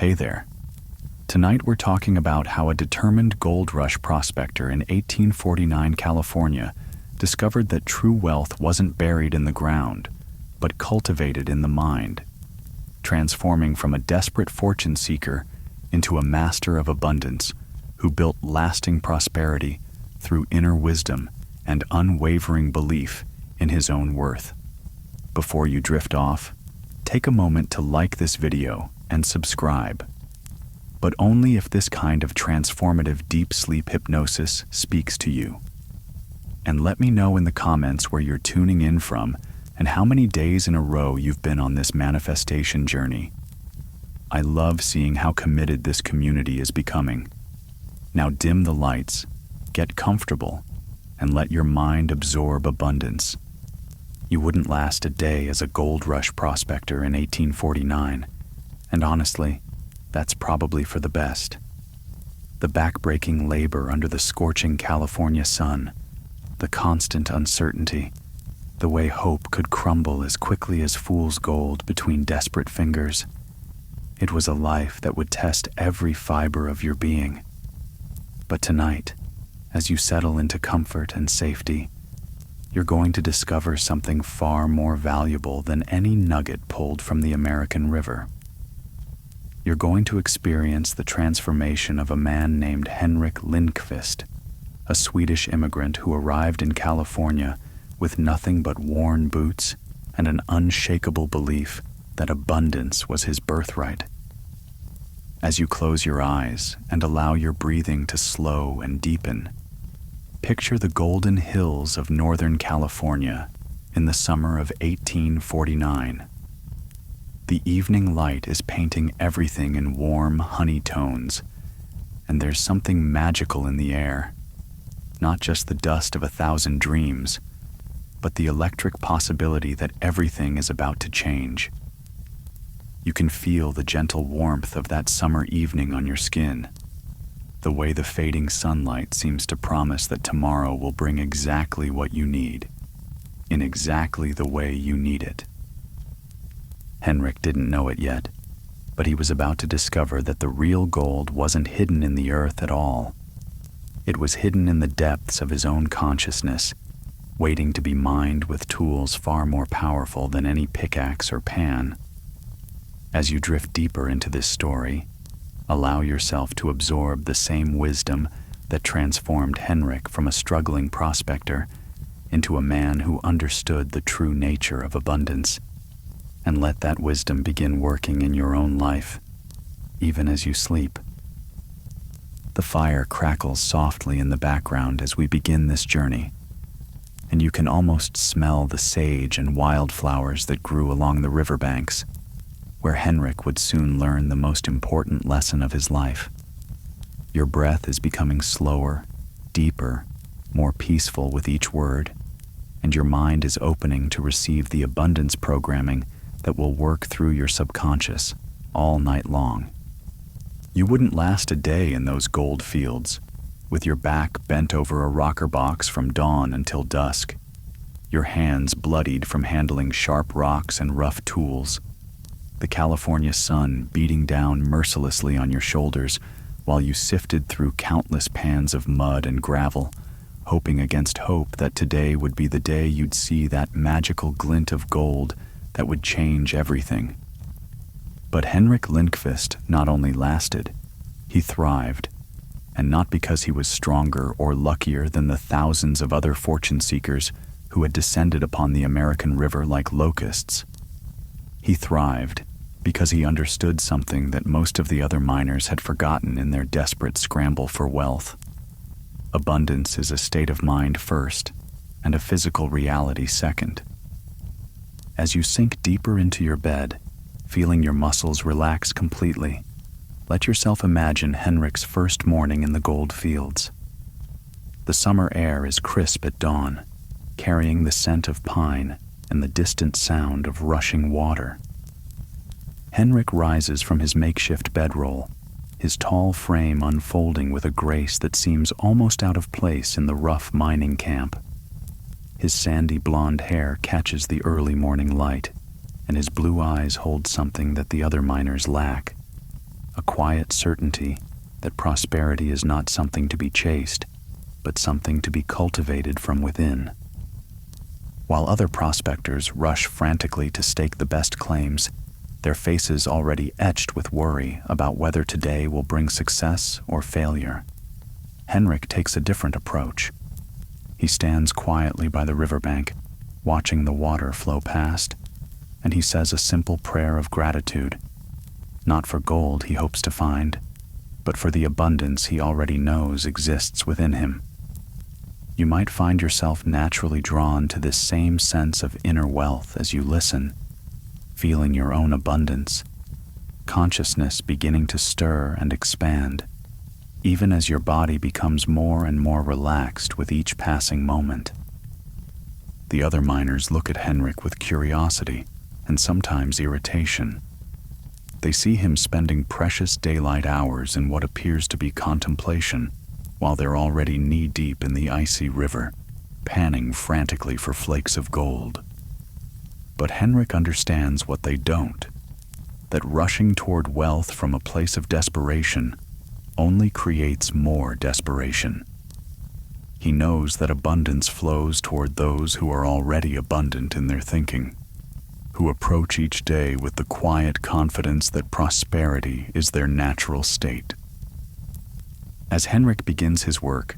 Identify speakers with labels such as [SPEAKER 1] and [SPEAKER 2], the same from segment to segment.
[SPEAKER 1] Hey there. Tonight we're talking about how a determined gold rush prospector in 1849 California discovered that true wealth wasn't buried in the ground, but cultivated in the mind, transforming from a desperate fortune seeker into a master of abundance who built lasting prosperity through inner wisdom and unwavering belief in his own worth. Before you drift off, take a moment to like this video and subscribe. But only if this kind of transformative deep sleep hypnosis speaks to you. And let me know in the comments where you're tuning in from and how many days in a row you've been on this manifestation journey. I love seeing how committed this community is becoming. Now dim the lights, get comfortable, and let your mind absorb abundance. You wouldn't last a day as a gold rush prospector in 1849, and honestly, that's probably for the best. The backbreaking labor under the scorching California sun, the constant uncertainty, the way hope could crumble as quickly as fool's gold between desperate fingers. It was a life that would test every fiber of your being. But tonight, as you settle into comfort and safety, you're going to discover something far more valuable than any nugget pulled from the American river. You're going to experience the transformation of a man named Henrik Lindqvist, a Swedish immigrant who arrived in California with nothing but worn boots and an unshakable belief that abundance was his birthright. As you close your eyes and allow your breathing to slow and deepen, picture the golden hills of Northern California in the summer of 1849. The evening light is painting everything in warm honey tones, and there's something magical in the air. Not just the dust of 1,000 dreams, but the electric possibility that everything is about to change. You can feel the gentle warmth of that summer evening on your skin, the way the fading sunlight seems to promise that tomorrow will bring exactly what you need, in exactly the way you need it. Henrik didn't know it yet, but he was about to discover that the real gold wasn't hidden in the earth at all. It was hidden in the depths of his own consciousness, waiting to be mined with tools far more powerful than any pickaxe or pan. As you drift deeper into this story, allow yourself to absorb the same wisdom that transformed Henrik from a struggling prospector into a man who understood the true nature of abundance. And let that wisdom begin working in your own life, even as you sleep. The fire crackles softly in the background as we begin this journey, and you can almost smell the sage and wildflowers that grew along the riverbanks, where Henrik would soon learn the most important lesson of his life. Your breath is becoming slower, deeper, more peaceful with each word, and your mind is opening to receive the abundance programming that will work through your subconscious all night long. You wouldn't last a day in those gold fields, with your back bent over a rocker box from dawn until dusk, your hands bloodied from handling sharp rocks and rough tools, the California sun beating down mercilessly on your shoulders while you sifted through countless pans of mud and gravel, hoping against hope that today would be the day you'd see that magical glint of gold that would change everything. But Henrik Lindqvist not only lasted, he thrived, and not because he was stronger or luckier than the thousands of other fortune seekers who had descended upon the American river like locusts. He thrived because he understood something that most of the other miners had forgotten in their desperate scramble for wealth. Abundance is a state of mind first, and a physical reality second. As you sink deeper into your bed, feeling your muscles relax completely, let yourself imagine Henrik's first morning in the gold fields. The summer air is crisp at dawn, carrying the scent of pine and the distant sound of rushing water. Henrik rises from his makeshift bedroll, his tall frame unfolding with a grace that seems almost out of place in the rough mining camp. His sandy blonde hair catches the early morning light, and his blue eyes hold something that the other miners lack, a quiet certainty that prosperity is not something to be chased, but something to be cultivated from within. While other prospectors rush frantically to stake the best claims, their faces already etched with worry about whether today will bring success or failure, Henrik takes a different approach. He stands quietly by the riverbank, watching the water flow past, and he says a simple prayer of gratitude, not for gold he hopes to find, but for the abundance he already knows exists within him. You might find yourself naturally drawn to this same sense of inner wealth as you listen, feeling your own abundance, consciousness beginning to stir and expand, even as your body becomes more and more relaxed with each passing moment. The other miners look at Henrik with curiosity and sometimes irritation. They see him spending precious daylight hours in what appears to be contemplation, while they're already knee-deep in the icy river, panning frantically for flakes of gold. But Henrik understands what they don't, that rushing toward wealth from a place of desperation only creates more desperation. He knows that abundance flows toward those who are already abundant in their thinking, who approach each day with the quiet confidence that prosperity is their natural state. As Henrik begins his work,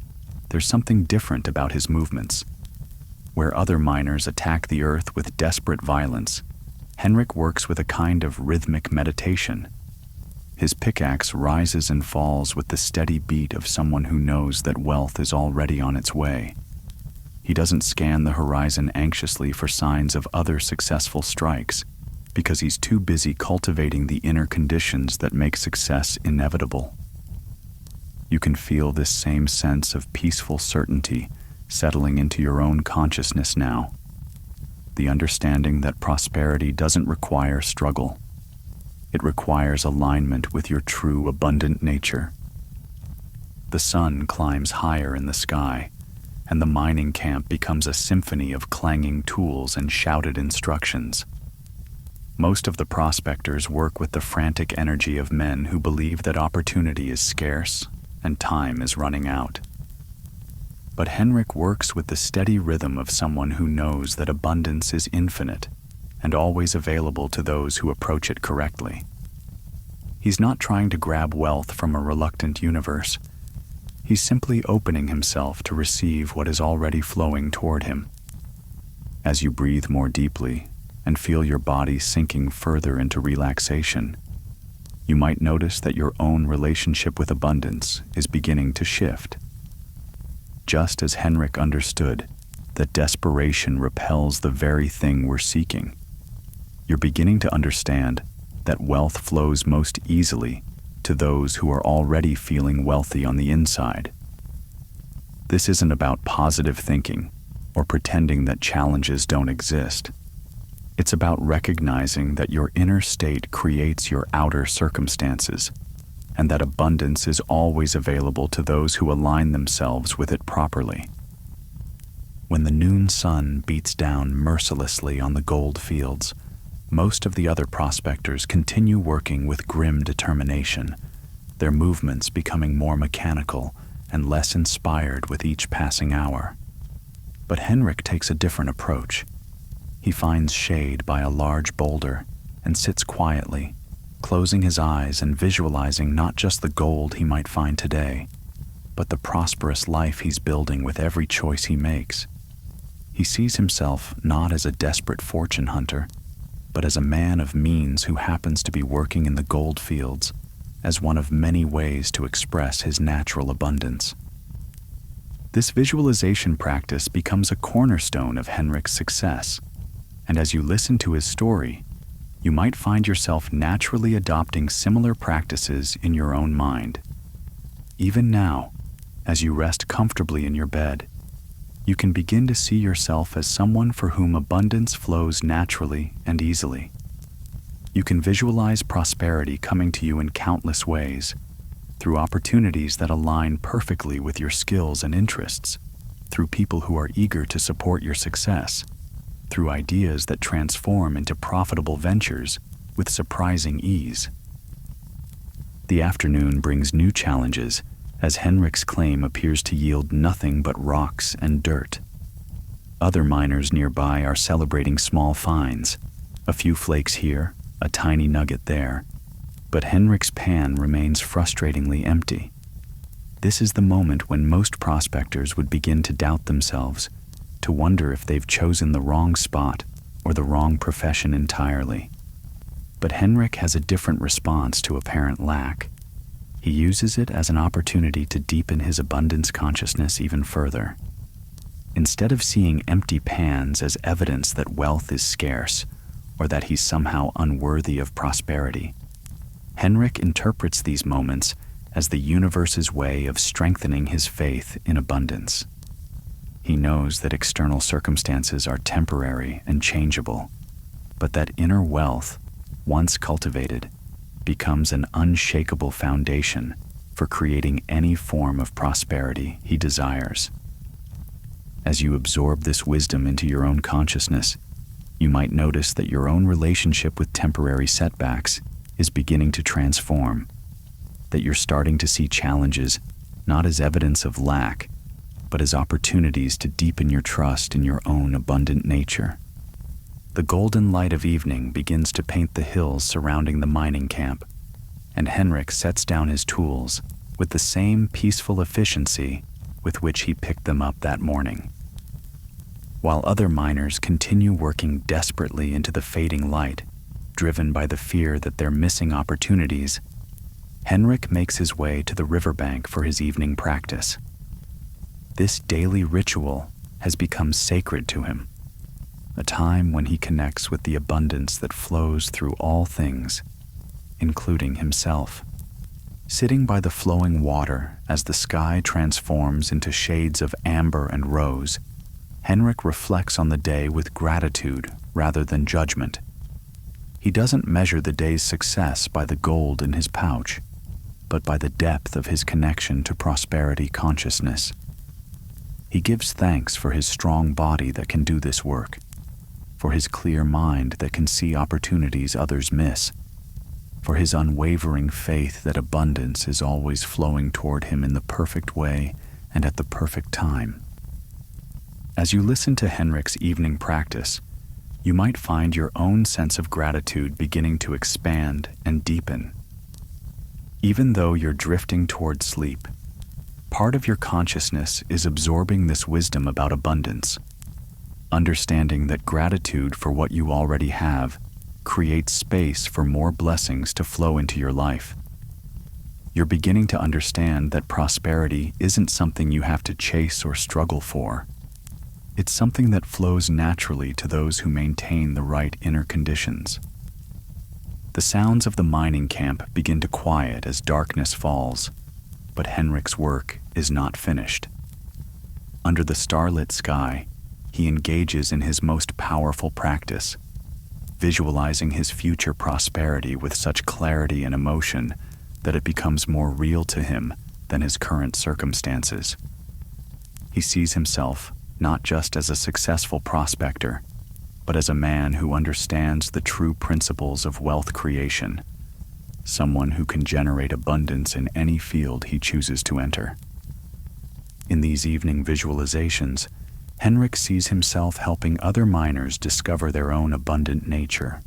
[SPEAKER 1] there's something different about his movements. Where other miners attack the earth with desperate violence, Henrik works with a kind of rhythmic meditation. His pickaxe rises and falls with the steady beat of someone who knows that wealth is already on its way. He doesn't scan the horizon anxiously for signs of other successful strikes, because he's too busy cultivating the inner conditions that make success inevitable. You can feel this same sense of peaceful certainty settling into your own consciousness now. The understanding that prosperity doesn't require struggle. It requires alignment with your true abundant nature. The sun climbs higher in the sky, and the mining camp becomes a symphony of clanging tools and shouted instructions. Most of the prospectors work with the frantic energy of men who believe that opportunity is scarce and time is running out. But Henrik works with the steady rhythm of someone who knows that abundance is infinite and always available to those who approach it correctly. He's not trying to grab wealth from a reluctant universe. He's simply opening himself to receive what is already flowing toward him. As you breathe more deeply and feel your body sinking further into relaxation, you might notice that your own relationship with abundance is beginning to shift. Just as Henrik understood that desperation repels the very thing we're seeking, you're beginning to understand that wealth flows most easily to those who are already feeling wealthy on the inside. This isn't about positive thinking or pretending that challenges don't exist. It's about recognizing that your inner state creates your outer circumstances, and that abundance is always available to those who align themselves with it properly. When the noon sun beats down mercilessly on the gold fields, most of the other prospectors continue working with grim determination, their movements becoming more mechanical and less inspired with each passing hour. But Henrik takes a different approach. He finds shade by a large boulder and sits quietly, closing his eyes and visualizing not just the gold he might find today, but the prosperous life he's building with every choice he makes. He sees himself not as a desperate fortune hunter, but as a man of means who happens to be working in the gold fields as one of many ways to express his natural abundance. This visualization practice becomes a cornerstone of Henrik's success, and as you listen to his story, you might find yourself naturally adopting similar practices in your own mind. Even now, as you rest comfortably in your bed, you can begin to see yourself as someone for whom abundance flows naturally and easily. You can visualize prosperity coming to you in countless ways, through opportunities that align perfectly with your skills and interests, through people who are eager to support your success, through ideas that transform into profitable ventures with surprising ease. The afternoon brings new challenges, as Henrik's claim appears to yield nothing but rocks and dirt. Other miners nearby are celebrating small finds, a few flakes here, a tiny nugget there, but Henrik's pan remains frustratingly empty. This is the moment when most prospectors would begin to doubt themselves, to wonder if they've chosen the wrong spot or the wrong profession entirely. But Henrik has a different response to apparent lack. He uses it as an opportunity to deepen his abundance consciousness even further. Instead of seeing empty pans as evidence that wealth is scarce or that he's somehow unworthy of prosperity, Henrik interprets these moments as the universe's way of strengthening his faith in abundance. He knows that external circumstances are temporary and changeable, but that inner wealth, once cultivated, becomes an unshakable foundation for creating any form of prosperity he desires. As you absorb this wisdom into your own consciousness, you might notice that your own relationship with temporary setbacks is beginning to transform, that you're starting to see challenges not as evidence of lack, but as opportunities to deepen your trust in your own abundant nature. The golden light of evening begins to paint the hills surrounding the mining camp, and Henrik sets down his tools with the same peaceful efficiency with which he picked them up that morning. While other miners continue working desperately into the fading light, driven by the fear that they're missing opportunities, Henrik makes his way to the riverbank for his evening practice. This daily ritual has become sacred to him, a time when he connects with the abundance that flows through all things, including himself. Sitting by the flowing water as the sky transforms into shades of amber and rose, Henrik reflects on the day with gratitude rather than judgment. He doesn't measure the day's success by the gold in his pouch, but by the depth of his connection to prosperity consciousness. He gives thanks for his strong body that can do this work, for his clear mind that can see opportunities others miss, for his unwavering faith that abundance is always flowing toward him in the perfect way and at the perfect time. As you listen to Henrik's evening practice, you might find your own sense of gratitude beginning to expand and deepen. Even though you're drifting toward sleep, part of your consciousness is absorbing this wisdom about abundance, understanding that gratitude for what you already have creates space for more blessings to flow into your life. You're beginning to understand that prosperity isn't something you have to chase or struggle for. It's something that flows naturally to those who maintain the right inner conditions. The sounds of the mining camp begin to quiet as darkness falls, but Henrik's work is not finished. Under the starlit sky, he engages in his most powerful practice, visualizing his future prosperity with such clarity and emotion that it becomes more real to him than his current circumstances. He sees himself not just as a successful prospector, but as a man who understands the true principles of wealth creation, someone who can generate abundance in any field he chooses to enter. In these evening visualizations, Henrik sees himself helping other miners discover their own abundant nature.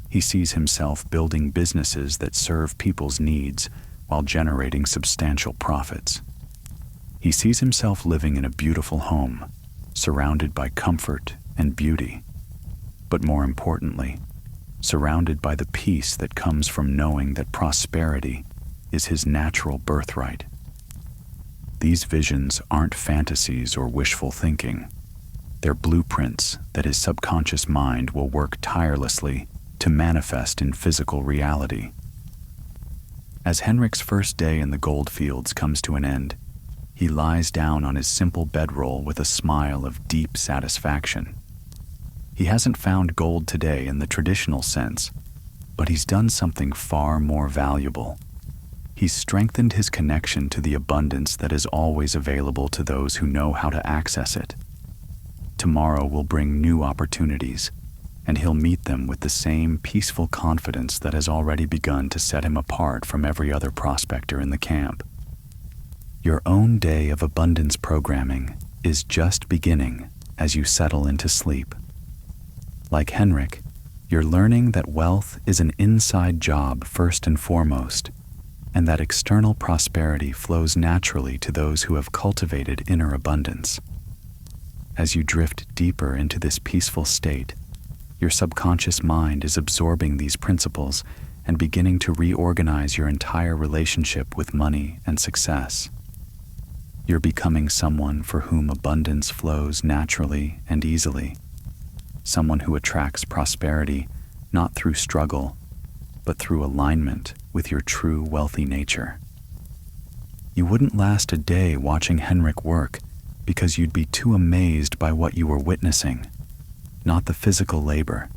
[SPEAKER 1] He sees himself building businesses that serve people's needs while generating substantial profits. He sees himself living in a beautiful home, surrounded by comfort and beauty, but more importantly, surrounded by the peace that comes from knowing that prosperity is his natural birthright. These visions aren't fantasies or wishful thinking. They're blueprints that his subconscious mind will work tirelessly to manifest in physical reality. As Henrik's first day in the gold fields comes to an end, he lies down on his simple bedroll with a smile of deep satisfaction. He hasn't found gold today in the traditional sense, but he's done something far more valuable. He's strengthened his connection to the abundance that is always available to those who know how to access it. Tomorrow will bring new opportunities, and he'll meet them with the same peaceful confidence that has already begun to set him apart from every other prospector in the camp. Your own day of abundance programming is just beginning as you settle into sleep. Like Henrik, you're learning that wealth is an inside job first and foremost, and that external prosperity flows naturally to those who have cultivated inner abundance. As you drift deeper into this peaceful state, your subconscious mind is absorbing these principles and beginning to reorganize your entire relationship with money and success. You're becoming someone for whom abundance flows naturally and easily, someone who attracts prosperity not through struggle, but through alignment with your true wealthy nature. You wouldn't last a day watching Henrik work because you'd be too amazed by what you were witnessing, not the physical labor,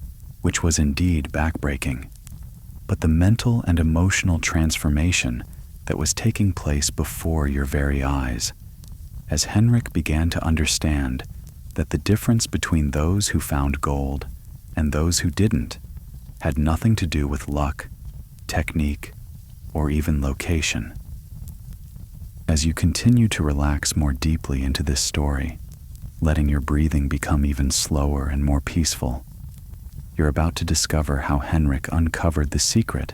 [SPEAKER 1] which was indeed backbreaking, but the mental and emotional transformation that was taking place before your very eyes, as Henrik began to understand that the difference between those who found gold and those who didn't had nothing to do with luck, technique, or even location. As you continue to relax more deeply into this story, letting your breathing become even slower and more peaceful, you're about to discover how Henrik uncovered the secret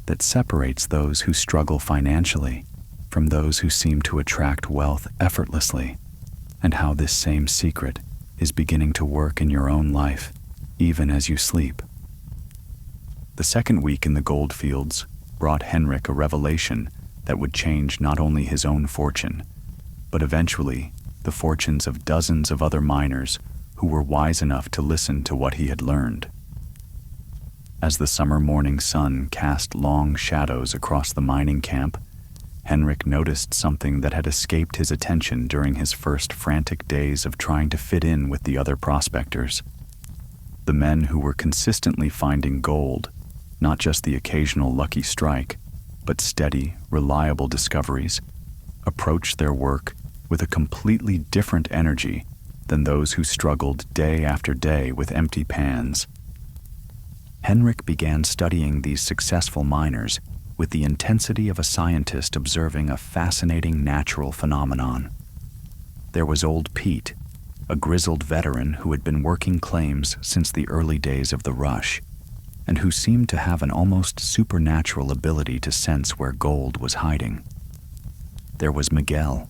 [SPEAKER 1] that separates those who struggle financially from those who seem to attract wealth effortlessly, and how this same secret is beginning to work in your own life, even as you sleep. The second week in the gold fields brought Henrik a revelation that would change not only his own fortune, but eventually the fortunes of dozens of other miners who were wise enough to listen to what he had learned. As the summer morning sun cast long shadows across the mining camp, Henrik noticed something that had escaped his attention during his first frantic days of trying to fit in with the other prospectors. The men who were consistently finding gold, not just the occasional lucky strike, but steady, reliable discoveries, approached their work with a completely different energy than those who struggled day after day with empty pans. Henrik began studying these successful miners with the intensity of a scientist observing a fascinating natural phenomenon. There was old Pete, a grizzled veteran who had been working claims since the early days of the rush, and who seemed to have an almost supernatural ability to sense where gold was hiding. There was Miguel,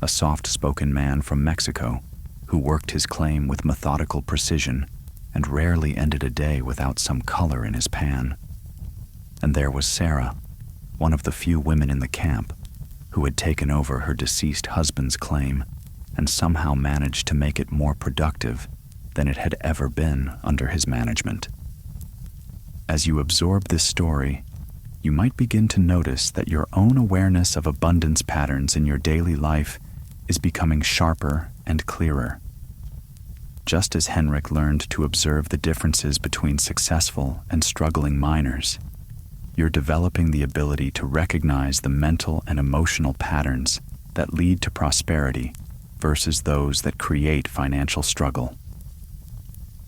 [SPEAKER 1] a soft-spoken man from Mexico, who worked his claim with methodical precision and rarely ended a day without some color in his pan. And there was Sarah, one of the few women in the camp, who had taken over her deceased husband's claim and somehow managed to make it more productive than it had ever been under his management. As you absorb this story, you might begin to notice that your own awareness of abundance patterns in your daily life is becoming sharper and clearer. Just as Henrik learned to observe the differences between successful and struggling miners, you're developing the ability to recognize the mental and emotional patterns that lead to prosperity versus those that create financial struggle.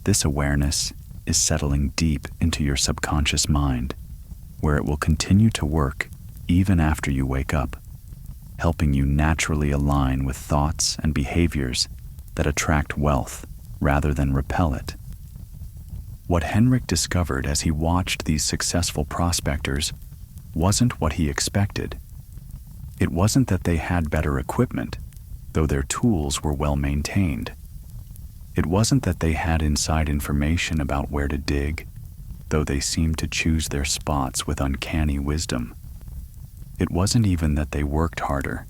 [SPEAKER 1] This awareness is settling deep into your subconscious mind, where it will continue to work even after you wake up, helping you naturally align with thoughts and behaviors that attract wealth rather than repel it. What Henrik discovered as he watched these successful prospectors wasn't what he expected. It wasn't that they had better equipment, though their tools were well maintained. It wasn't that they had inside information about where to dig, though they seemed to choose their spots with uncanny wisdom. It wasn't even that they worked harder,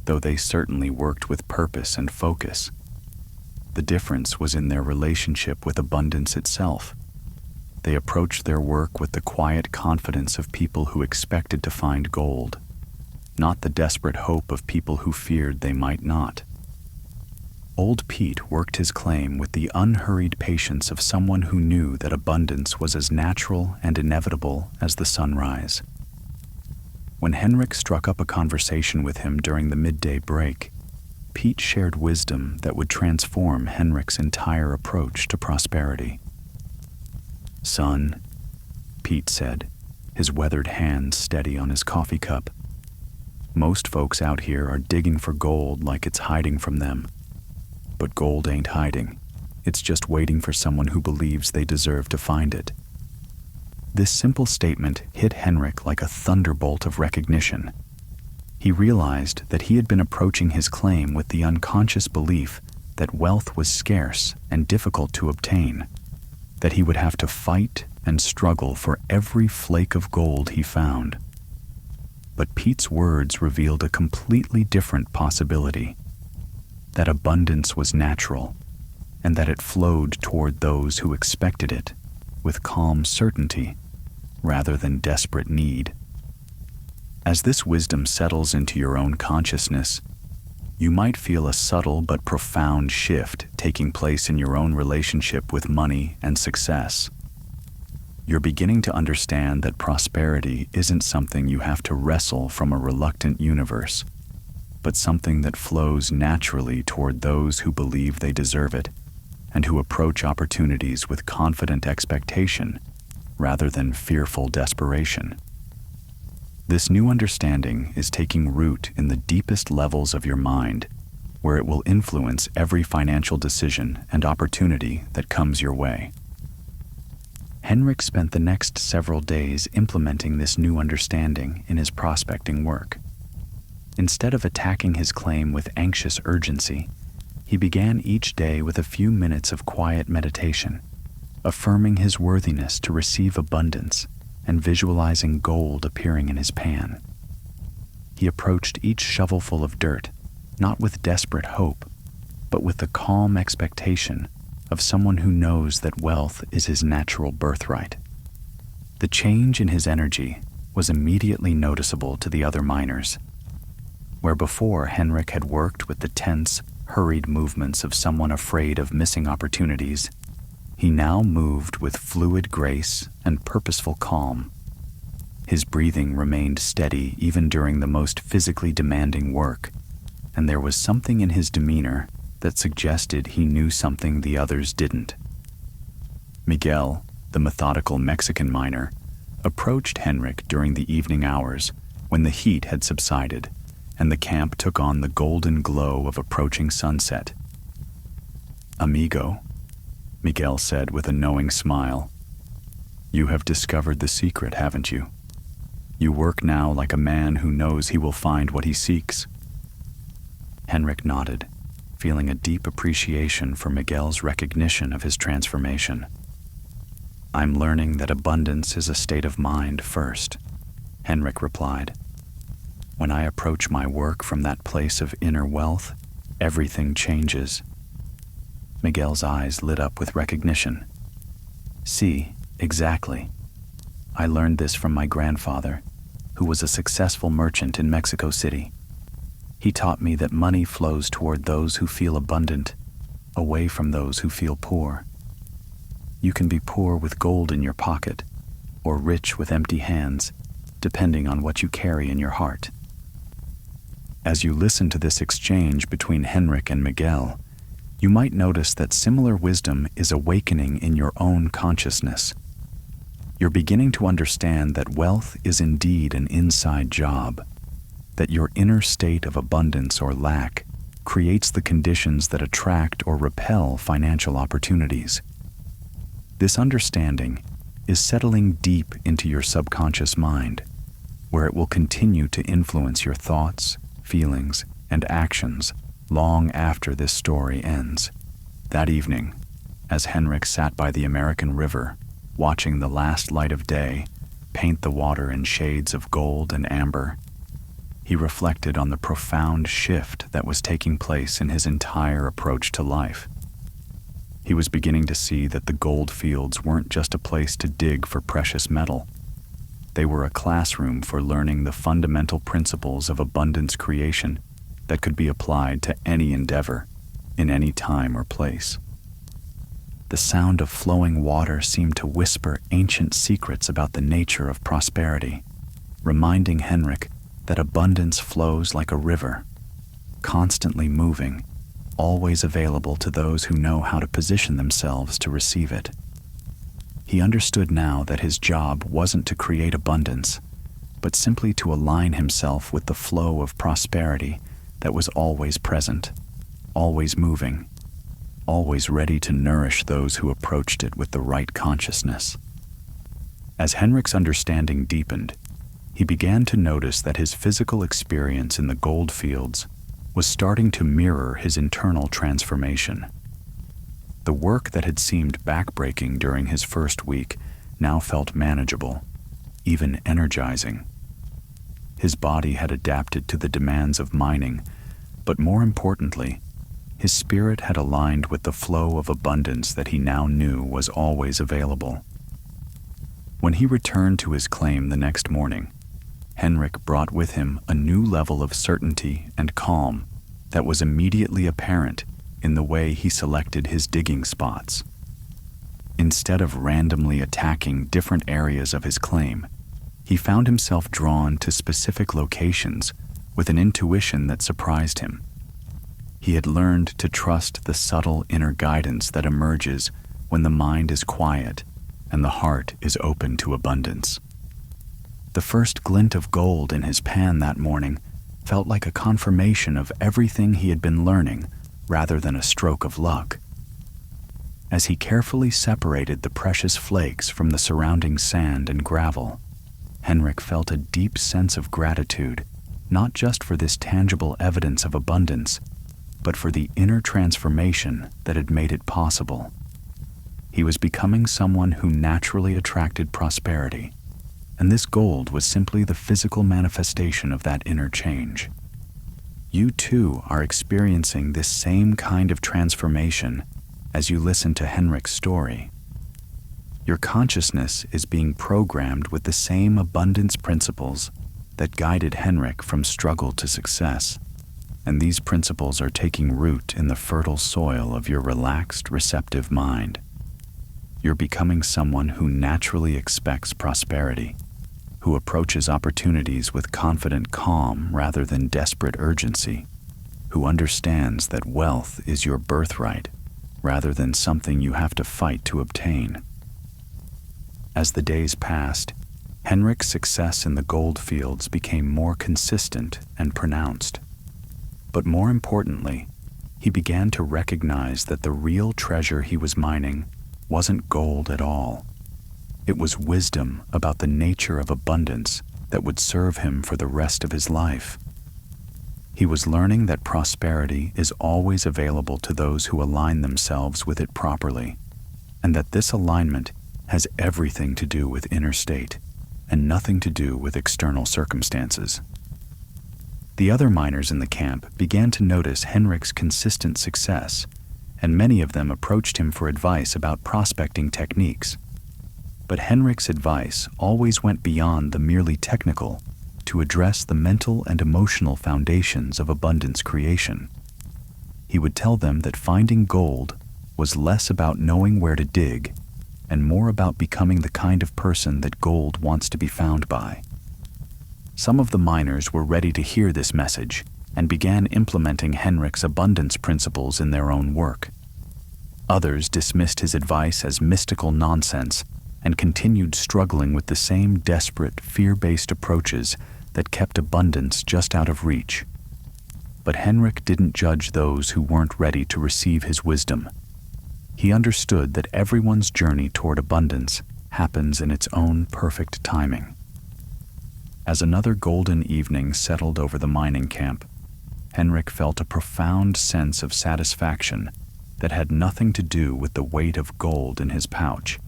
[SPEAKER 1] though they certainly worked with purpose and focus. The difference was in their relationship with abundance itself. They approached their work with the quiet confidence of people who expected to find gold, not the desperate hope of people who feared they might not. Old Pete worked his claim with the unhurried patience of someone who knew that abundance was as natural and inevitable as the sunrise. When Henrik struck up a conversation with him during the midday break, Pete shared wisdom that would transform Henrik's entire approach to prosperity. "Son," Pete said, his weathered hand steady on his coffee cup. "Most folks out here are digging for gold like it's hiding from them. But gold ain't hiding. It's just waiting for someone who believes they deserve to find it." This simple statement hit Henrik like a thunderbolt of recognition. He realized that he had been approaching his claim with the unconscious belief that wealth was scarce and difficult to obtain, that he would have to fight and struggle for every flake of gold he found. But Pete's words revealed a completely different possibility, that abundance was natural, and that it flowed toward those who expected it with calm certainty rather than desperate need. As this wisdom settles into your own consciousness, you might feel a subtle but profound shift taking place in your own relationship with money and success. You're beginning to understand that prosperity isn't something you have to wrestle from a reluctant universe, but something that flows naturally toward those who believe they deserve it and who approach opportunities with confident expectation rather than fearful desperation. This new understanding is taking root in the deepest levels of your mind, where it will influence every financial decision and opportunity that comes your way. Henrik spent the next several days implementing this new understanding in his prospecting work. Instead of attacking his claim with anxious urgency, he began each day with a few minutes of quiet meditation, affirming his worthiness to receive abundance and visualizing gold appearing in his pan. He approached each shovelful of dirt, not with desperate hope, but with the calm expectation of someone who knows that wealth is his natural birthright. The change in his energy was immediately noticeable to the other miners. Where before Henrik had worked with the tense, hurried movements of someone afraid of missing opportunities, he now moved with fluid grace and purposeful calm. His breathing remained steady even during the most physically demanding work, and there was something in his demeanor that suggested he knew something the others didn't. Miguel, the methodical Mexican miner, approached Henrik during the evening hours when the heat had subsided and the camp took on the golden glow of approaching sunset. "Amigo," Miguel said with a knowing smile, "you have discovered the secret, haven't you? You work now like a man who knows he will find what he seeks." Henrik nodded, feeling a deep appreciation for Miguel's recognition of his transformation. "I'm learning that abundance is a state of mind first," Henrik replied. "When I approach my work from that place of inner wealth, everything changes." Miguel's eyes lit up with recognition. "See, exactly. I learned this from my grandfather, who was a successful merchant in Mexico City. He taught me that money flows toward those who feel abundant, away from those who feel poor. You can be poor with gold in your pocket, or rich with empty hands, depending on what you carry in your heart." As you listen to this exchange between Henrik and Miguel, you might notice that similar wisdom is awakening in your own consciousness. You're beginning to understand that wealth is indeed an inside job, that your inner state of abundance or lack creates the conditions that attract or repel financial opportunities. This understanding is settling deep into your subconscious mind, where it will continue to influence your thoughts, feelings, and actions long after this story ends. That evening, as Henrik sat by the American River, watching the last light of day paint the water in shades of gold and amber, he reflected on the profound shift that was taking place in his entire approach to life. He was beginning to see that the gold fields weren't just a place to dig for precious metal. They were a classroom for learning the fundamental principles of abundance creation that could be applied to any endeavor, in any time or place. The sound of flowing water seemed to whisper ancient secrets about the nature of prosperity, reminding Henrik that abundance flows like a river, constantly moving, always available to those who know how to position themselves to receive it. He understood now that his job wasn't to create abundance, but simply to align himself with the flow of prosperity that was always present, always moving, always ready to nourish those who approached it with the right consciousness. As Henrik's understanding deepened, he began to notice that his physical experience in the gold fields was starting to mirror his internal transformation. The work that had seemed backbreaking during his first week now felt manageable, even energizing. His body had adapted to the demands of mining, but more importantly, his spirit had aligned with the flow of abundance that he now knew was always available. When he returned to his claim the next morning, Henrik brought with him a new level of certainty and calm that was immediately apparent in the way he selected his digging spots. Instead of randomly attacking different areas of his claim, he found himself drawn to specific locations with an intuition that surprised him. He had learned to trust the subtle inner guidance that emerges when the mind is quiet and the heart is open to abundance. The first glint of gold in his pan that morning felt like a confirmation of everything he had been learning rather than a stroke of luck. As he carefully separated the precious flakes from the surrounding sand and gravel, Henrik felt a deep sense of gratitude, not just for this tangible evidence of abundance, but for the inner transformation that had made it possible. He was becoming someone who naturally attracted prosperity, and this gold was simply the physical manifestation of that inner change. You too are experiencing this same kind of transformation as you listen to Henrik's story. Your consciousness is being programmed with the same abundance principles that guided Henrik from struggle to success, and these principles are taking root in the fertile soil of your relaxed, receptive mind. You're becoming someone who naturally expects prosperity, who approaches opportunities with confident calm rather than desperate urgency, who understands that wealth is your birthright rather than something you have to fight to obtain. As the days passed, Henrik's success in the gold fields became more consistent and pronounced. But more importantly, he began to recognize that the real treasure he was mining wasn't gold at all. It was wisdom about the nature of abundance that would serve him for the rest of his life. He was learning that prosperity is always available to those who align themselves with it properly, and that this alignment has everything to do with inner state and nothing to do with external circumstances. The other miners in the camp began to notice Henrik's consistent success, and many of them approached him for advice about prospecting techniques. But Henrik's advice always went beyond the merely technical to address the mental and emotional foundations of abundance creation. He would tell them that finding gold was less about knowing where to dig and more about becoming the kind of person that gold wants to be found by. Some of the miners were ready to hear this message and began implementing Henrik's abundance principles in their own work. Others dismissed his advice as mystical nonsense and continued struggling with the same desperate, fear-based approaches that kept abundance just out of reach. But Henrik didn't judge those who weren't ready to receive his wisdom. He understood that everyone's journey toward abundance happens in its own perfect timing. As another golden evening settled over the mining camp, Henrik felt a profound sense of satisfaction that had nothing to do with the weight of gold in his pouch.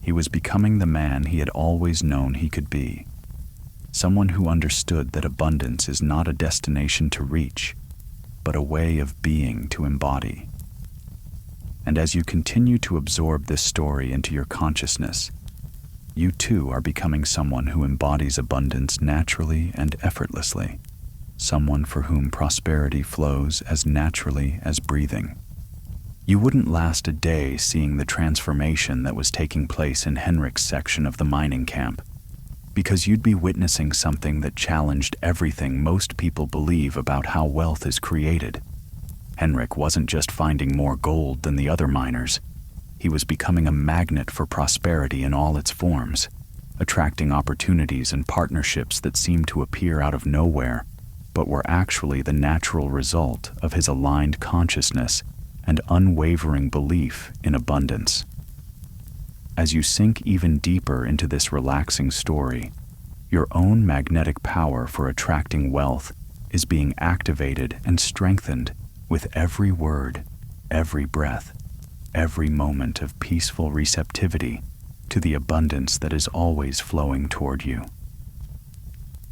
[SPEAKER 1] He was becoming the man he had always known he could be, someone who understood that abundance is not a destination to reach, but a way of being to embody. And as you continue to absorb this story into your consciousness, you too are becoming someone who embodies abundance naturally and effortlessly, someone for whom prosperity flows as naturally as breathing. You wouldn't last a day seeing the transformation that was taking place in Henrik's section of the mining camp, because you'd be witnessing something that challenged everything most people believe about how wealth is created. Henrik wasn't just finding more gold than the other miners. he was becoming a magnet for prosperity in all its forms, attracting opportunities and partnerships that seemed to appear out of nowhere, but were actually the natural result of his aligned consciousness and unwavering belief in abundance. As you sink even deeper into this relaxing story, your own magnetic power for attracting wealth is being activated and strengthened with every word, every breath, every moment of peaceful receptivity to the abundance that is always flowing toward you.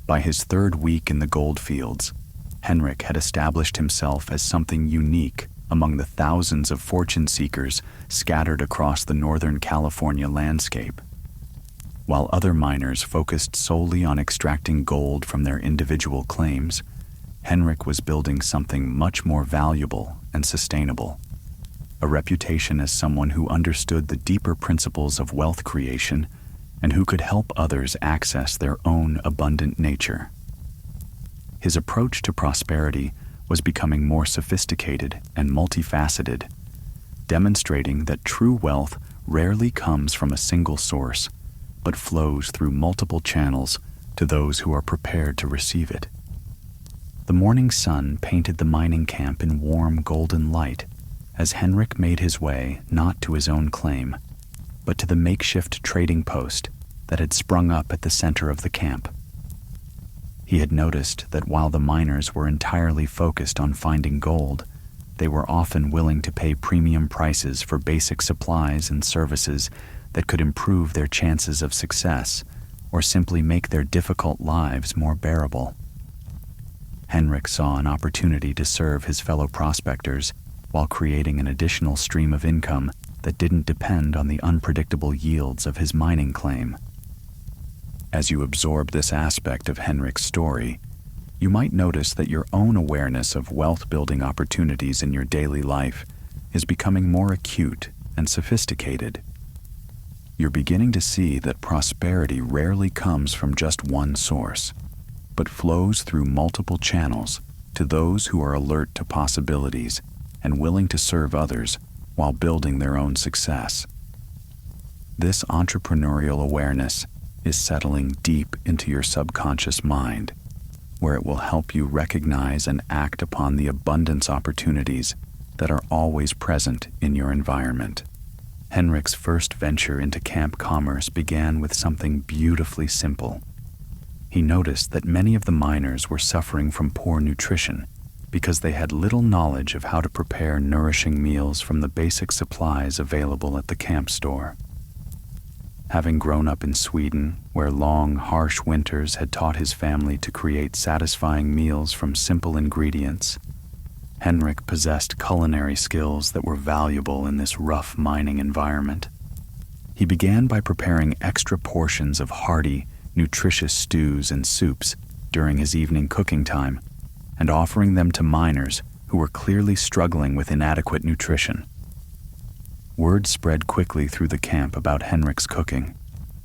[SPEAKER 1] By his third week in the gold fields, Henrik had established himself as something unique among the thousands of fortune seekers scattered across the Northern California landscape. While other miners focused solely on extracting gold from their individual claims, Henrik was building something much more valuable and sustainable. A reputation as someone who understood the deeper principles of wealth creation and who could help others access their own abundant nature. His approach to prosperity was becoming more sophisticated and multifaceted, demonstrating that true wealth rarely comes from a single source, but flows through multiple channels to those who are prepared to receive it. The morning sun painted the mining camp in warm golden light as Henrik made his way not to his own claim, but to the makeshift trading post that had sprung up at the center of the camp. He had noticed that while the miners were entirely focused on finding gold, they were often willing to pay premium prices for basic supplies and services that could improve their chances of success or simply make their difficult lives more bearable. Henrik saw an opportunity to serve his fellow prospectors while creating an additional stream of income that didn't depend on the unpredictable yields of his mining claim. As you absorb this aspect of Henrik's story, you might notice that your own awareness of wealth-building opportunities in your daily life is becoming more acute and sophisticated. You're beginning to see that prosperity rarely comes from just one source, but flows through multiple channels to those who are alert to possibilities and willing to serve others while building their own success. This entrepreneurial awareness is settling deep into your subconscious mind, where it will help you recognize and act upon the abundance opportunities that are always present in your environment. Henrik's first venture into camp commerce began with something beautifully simple. He noticed that many of the miners were suffering from poor nutrition because they had little knowledge of how to prepare nourishing meals from the basic supplies available at the camp store. Having grown up in Sweden, where long, harsh winters had taught his family to create satisfying meals from simple ingredients, Henrik possessed culinary skills that were valuable in this rough mining environment. He began by preparing extra portions of hearty, nutritious stews and soups during his evening cooking time, and offering them to miners who were clearly struggling with inadequate nutrition. Word spread quickly through the camp about Henrik's cooking,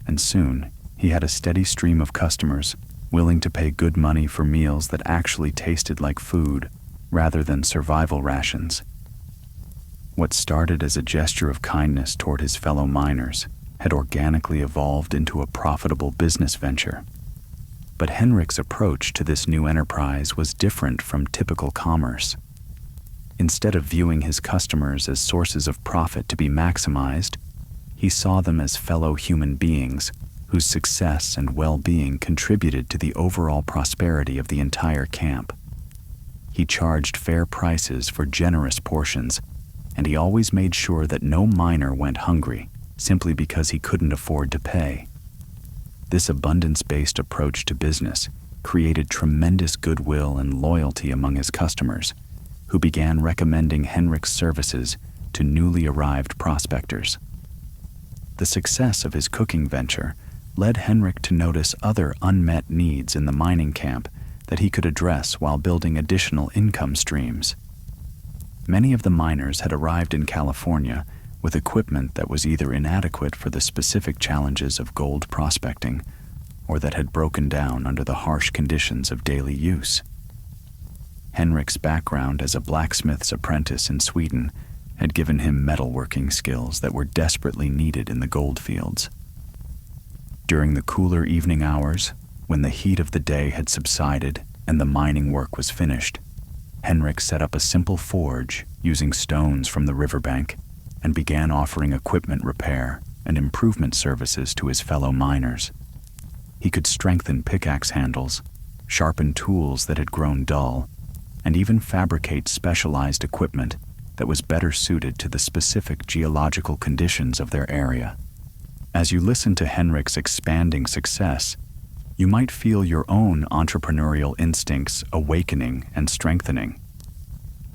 [SPEAKER 1] and soon he had a steady stream of customers willing to pay good money for meals that actually tasted like food rather than survival rations. What started as a gesture of kindness toward his fellow miners had organically evolved into a profitable business venture. But Henrik's approach to this new enterprise was different from typical commerce. Instead of viewing his customers as sources of profit to be maximized, he saw them as fellow human beings whose success and well-being contributed to the overall prosperity of the entire camp. He charged fair prices for generous portions, and he always made sure that no miner went hungry simply because he couldn't afford to pay. This abundance-based approach to business created tremendous goodwill and loyalty among his customers, who began recommending Henrik's services to newly arrived prospectors. The success of his cooking venture led Henrik to notice other unmet needs in the mining camp that he could address while building additional income streams. Many of the miners had arrived in California with equipment that was either inadequate for the specific challenges of gold prospecting or that had broken down under the harsh conditions of daily use. Henrik's background as a blacksmith's apprentice in Sweden had given him metalworking skills that were desperately needed in the gold fields. During the cooler evening hours, when the heat of the day had subsided and the mining work was finished, Henrik set up a simple forge using stones from the riverbank and began offering equipment repair and improvement services to his fellow miners. He could strengthen pickaxe handles, sharpen tools that had grown dull, and even fabricate specialized equipment that was better suited to the specific geological conditions of their area. As you listen to Henrik's expanding success, you might feel your own entrepreneurial instincts awakening and strengthening.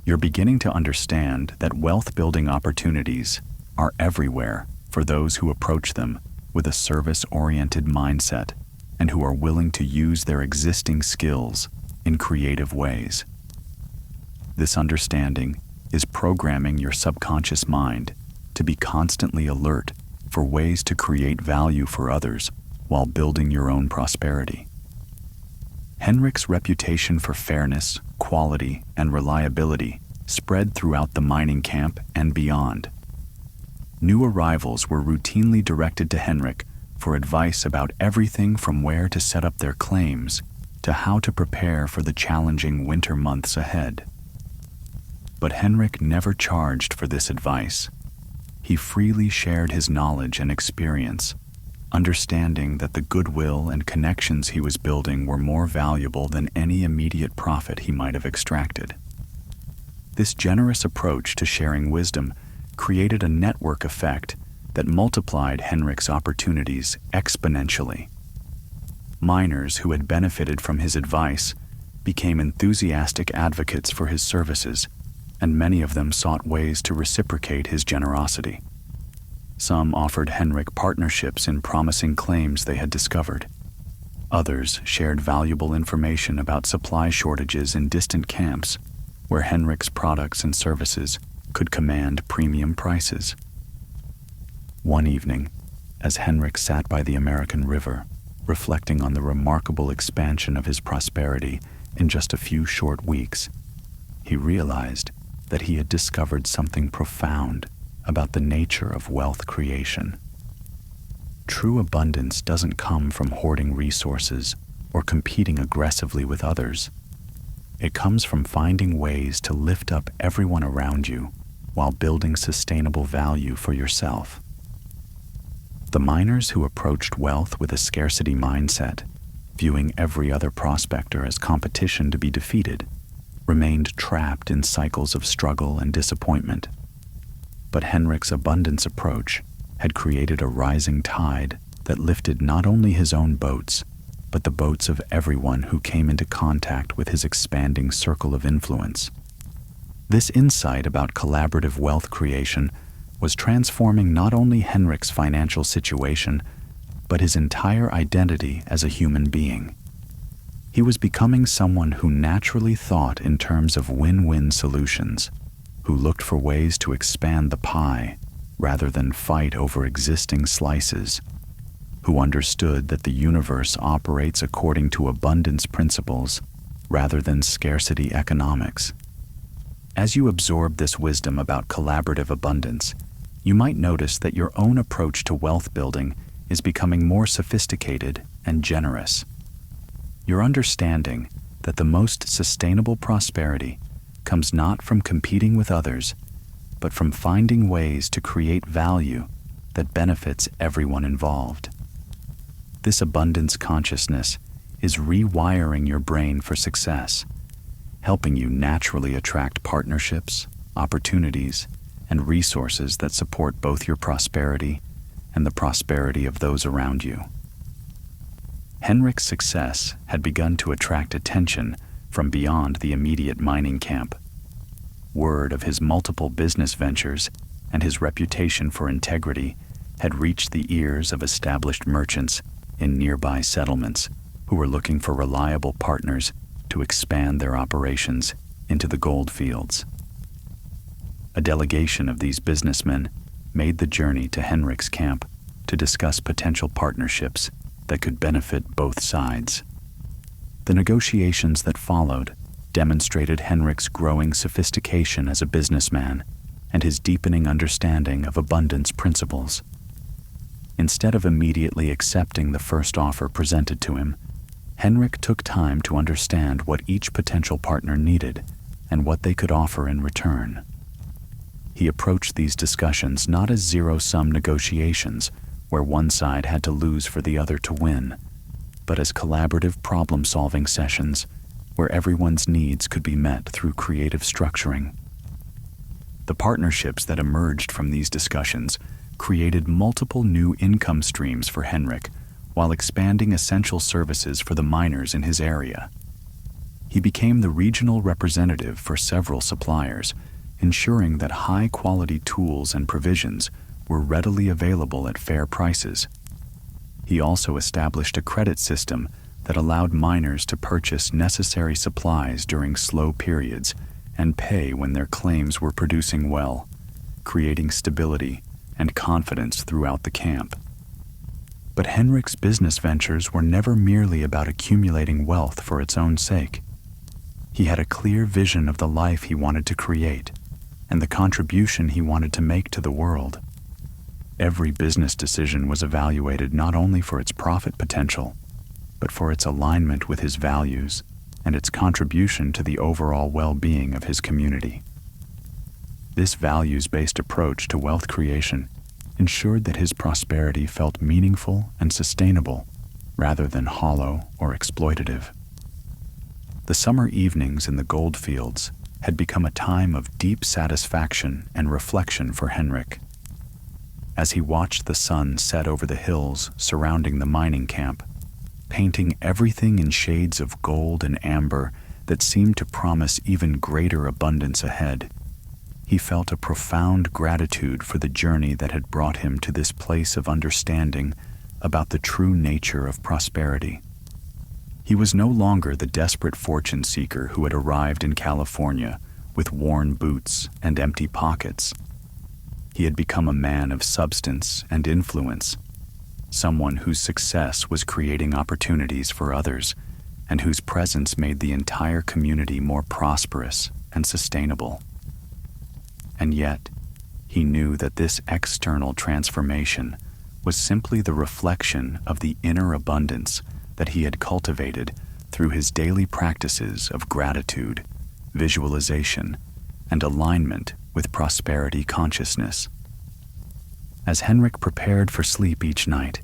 [SPEAKER 1] You're beginning to understand that wealth-building opportunities are everywhere for those who approach them with a service-oriented mindset and who are willing to use their existing skills in creative ways. This understanding is programming your subconscious mind to be constantly alert for ways to create value for others while building your own prosperity. Henrik's reputation for fairness, quality, and reliability spread throughout the mining camp and beyond. New arrivals were routinely directed to Henrik for advice about everything from where to set up their claims to how to prepare for the challenging winter months ahead. But Henrik never charged for this advice. He freely shared his knowledge and experience, understanding that the goodwill and connections he was building were more valuable than any immediate profit he might have extracted. This generous approach to sharing wisdom created a network effect that multiplied Henrik's opportunities exponentially. Miners who had benefited from his advice became enthusiastic advocates for his services, and many of them sought ways to reciprocate his generosity. Some offered Henrik partnerships in promising claims they had discovered. Others shared valuable information about supply shortages in distant camps, where Henrik's products and services could command premium prices. One evening, as Henrik sat by the American River, reflecting on the remarkable expansion of his prosperity in just a few short weeks, he realized that he had discovered something profound about the nature of wealth creation. True abundance doesn't come from hoarding resources or competing aggressively with others. It comes from finding ways to lift up everyone around you while building sustainable value for yourself. The miners who approached wealth with a scarcity mindset, viewing every other prospector as competition to be defeated, remained trapped in cycles of struggle and disappointment. But Henrik's abundance approach had created a rising tide that lifted not only his own boats, but the boats of everyone who came into contact with his expanding circle of influence. This insight about collaborative wealth creation was transforming not only Henrik's financial situation, but his entire identity as a human being. He was becoming someone who naturally thought in terms of win-win solutions, who looked for ways to expand the pie rather than fight over existing slices, who understood that the universe operates according to abundance principles rather than scarcity economics. As you absorb this wisdom about collaborative abundance, you might notice that your own approach to wealth building is becoming more sophisticated and generous. You're understanding that the most sustainable prosperity comes not from competing with others, but from finding ways to create value that benefits everyone involved. This abundance consciousness is rewiring your brain for success, helping you naturally attract partnerships, opportunities, and resources that support both your prosperity and the prosperity of those around you. Henrik's success had begun to attract attention from beyond the immediate mining camp. Word of his multiple business ventures and his reputation for integrity had reached the ears of established merchants in nearby settlements who were looking for reliable partners to expand their operations into the gold fields. A delegation of these businessmen made the journey to Henrik's camp to discuss potential partnerships that could benefit both sides. The negotiations that followed demonstrated Henrik's growing sophistication as a businessman and his deepening understanding of abundance principles. Instead of immediately accepting the first offer presented to him, Henrik took time to understand what each potential partner needed and what they could offer in return. He approached these discussions not as zero-sum negotiations where one side had to lose for the other to win, but as collaborative problem-solving sessions where everyone's needs could be met through creative structuring. The partnerships that emerged from these discussions created multiple new income streams for Henrik while expanding essential services for the miners in his area. He became the regional representative for several suppliers, ensuring that high-quality tools and provisions were readily available at fair prices. He also established a credit system that allowed miners to purchase necessary supplies during slow periods and pay when their claims were producing well, creating stability and confidence throughout the camp. But Henrik's business ventures were never merely about accumulating wealth for its own sake. He had a clear vision of the life he wanted to create and the contribution he wanted to make to the world. Every business decision was evaluated not only for its profit potential, but for its alignment with his values and its contribution to the overall well-being of his community. This values-based approach to wealth creation ensured that his prosperity felt meaningful and sustainable rather than hollow or exploitative. The summer evenings in the gold fields had become a time of deep satisfaction and reflection for Henrik. As he watched the sun set over the hills surrounding the mining camp, painting everything in shades of gold and amber that seemed to promise even greater abundance ahead, he felt a profound gratitude for the journey that had brought him to this place of understanding about the true nature of prosperity. He was no longer the desperate fortune seeker who had arrived in California with worn boots and empty pockets. He had become a man of substance and influence, someone whose success was creating opportunities for others and whose presence made the entire community more prosperous and sustainable. And yet, he knew that this external transformation was simply the reflection of the inner abundance that he had cultivated through his daily practices of gratitude, visualization, and alignment with prosperity consciousness. As Henrik prepared for sleep each night,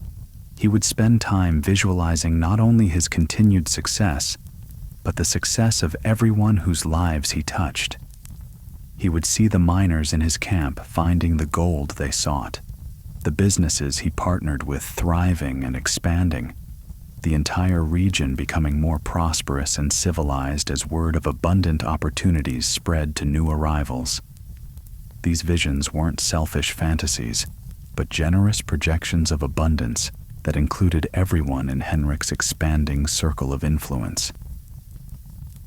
[SPEAKER 1] he would spend time visualizing not only his continued success, but the success of everyone whose lives he touched. He would see the miners in his camp finding the gold they sought, the businesses he partnered with thriving and expanding, the entire region becoming more prosperous and civilized as word of abundant opportunities spread to new arrivals. These visions weren't selfish fantasies, but generous projections of abundance that included everyone in Henrik's expanding circle of influence.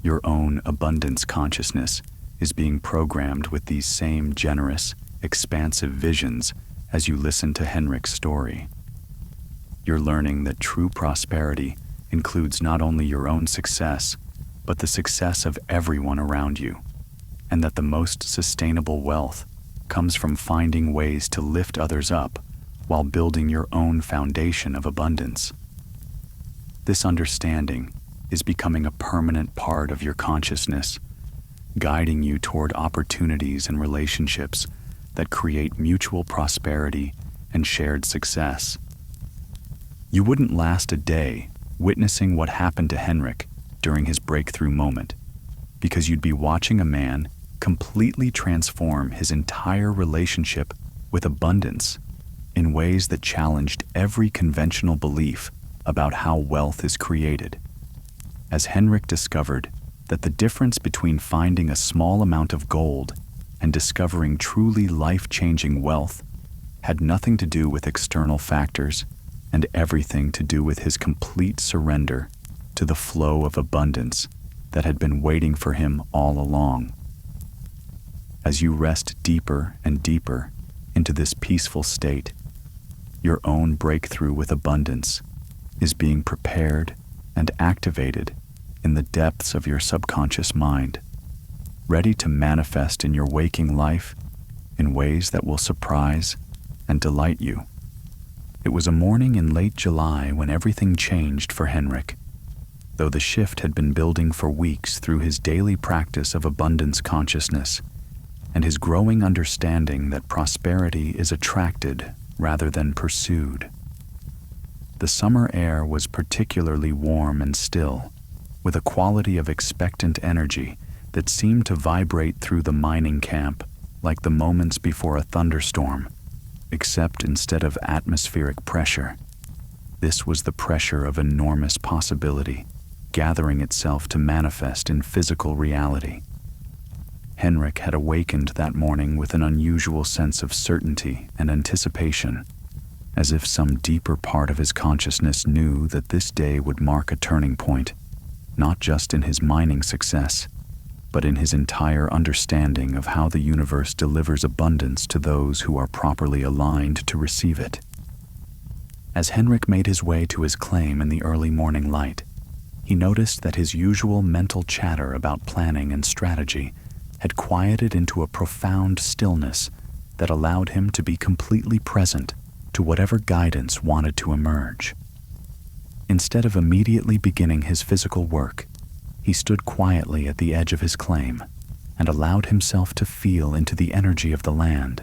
[SPEAKER 1] Your own abundance consciousness is being programmed with these same generous, expansive visions as you listen to Henrik's story. You're learning that true prosperity includes not only your own success, but the success of everyone around you, and that the most sustainable wealth comes from finding ways to lift others up while building your own foundation of abundance. This understanding is becoming a permanent part of your consciousness, guiding you toward opportunities and relationships that create mutual prosperity and shared success. You wouldn't last a day witnessing what happened to Henrik during his breakthrough moment, because you'd be watching a man completely transform his entire relationship with abundance in ways that challenged every conventional belief about how wealth is created. As Henrik discovered that the difference between finding a small amount of gold and discovering truly life-changing wealth had nothing to do with external factors and everything to do with his complete surrender to the flow of abundance that had been waiting for him all along. As you rest deeper and deeper into this peaceful state, your own breakthrough with abundance is being prepared and activated in the depths of your subconscious mind, ready to manifest in your waking life in ways that will surprise and delight you. It was a morning in late July when everything changed for Henrik. Though the shift had been building for weeks through his daily practice of abundance consciousness and his growing understanding that prosperity is attracted rather than pursued. The summer air was particularly warm and still, with a quality of expectant energy that seemed to vibrate through the mining camp like the moments before a thunderstorm, except instead of atmospheric pressure, this was the pressure of enormous possibility, gathering itself to manifest in physical reality. Henrik had awakened that morning with an unusual sense of certainty and anticipation, as if some deeper part of his consciousness knew that this day would mark a turning point, not just in his mining success, but in his entire understanding of how the universe delivers abundance to those who are properly aligned to receive it. As Henrik made his way to his claim in the early morning light, he noticed that his usual mental chatter about planning and strategy had quieted into a profound stillness that allowed him to be completely present to whatever guidance wanted to emerge. Instead of immediately beginning his physical work, he stood quietly at the edge of his claim and allowed himself to feel into the energy of the land,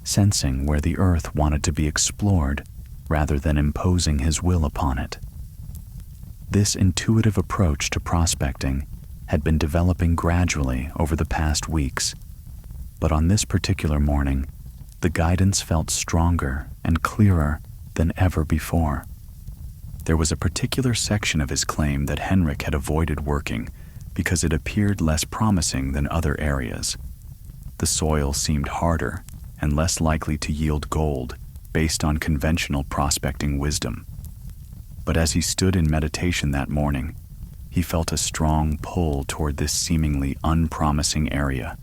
[SPEAKER 1] sensing where the earth wanted to be explored rather than imposing his will upon it. This intuitive approach to prospecting had been developing gradually over the past weeks, but on this particular morning, the guidance felt stronger and clearer than ever before. There was a particular section of his claim that Henrik had avoided working because it appeared less promising than other areas. The soil seemed harder and less likely to yield gold based on conventional prospecting wisdom. But as he stood in meditation that morning, he felt a strong pull toward this seemingly unpromising area,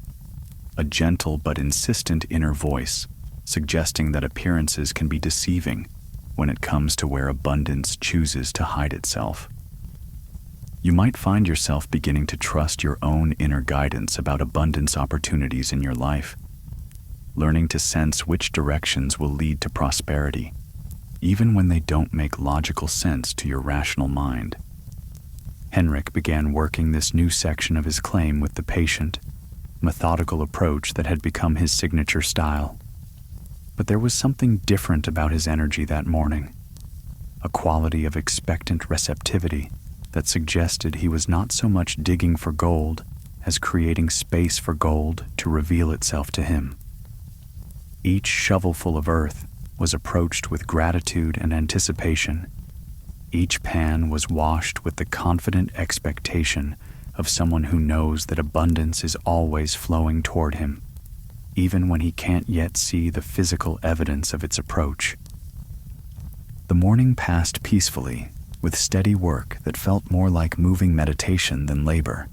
[SPEAKER 1] a gentle but insistent inner voice suggesting that appearances can be deceiving when it comes to where abundance chooses to hide itself. You might find yourself beginning to trust your own inner guidance about abundance opportunities in your life, learning to sense which directions will lead to prosperity, even when they don't make logical sense to your rational mind. Henrik began working this new section of his claim with the patient, methodical approach that had become his signature style. But there was something different about his energy that morning, a quality of expectant receptivity that suggested he was not so much digging for gold as creating space for gold to reveal itself to him. Each shovelful of earth was approached with gratitude and anticipation. Each pan was washed with the confident expectation of someone who knows that abundance is always flowing toward him, even when he can't yet see the physical evidence of its approach. The morning passed peacefully, with steady work that felt more like moving meditation than labor,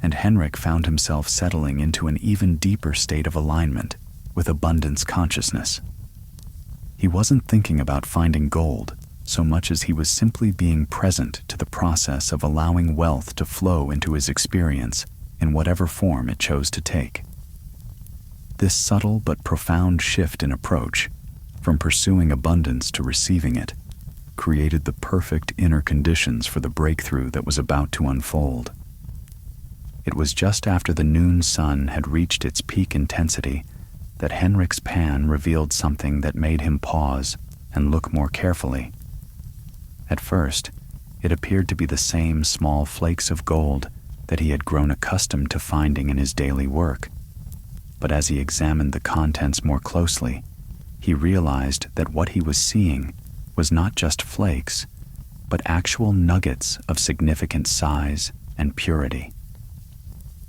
[SPEAKER 1] and Henrik found himself settling into an even deeper state of alignment with abundance consciousness. He wasn't thinking about finding gold so much as he was simply being present to the process of allowing wealth to flow into his experience in whatever form it chose to take. This subtle but profound shift in approach, from pursuing abundance to receiving it, created the perfect inner conditions for the breakthrough that was about to unfold. It was just after the noon sun had reached its peak intensity that Henrik's pan revealed something that made him pause and look more carefully. At first, it appeared to be the same small flakes of gold that he had grown accustomed to finding in his daily work. But as he examined the contents more closely, he realized that what he was seeing was not just flakes, but actual nuggets of significant size and purity.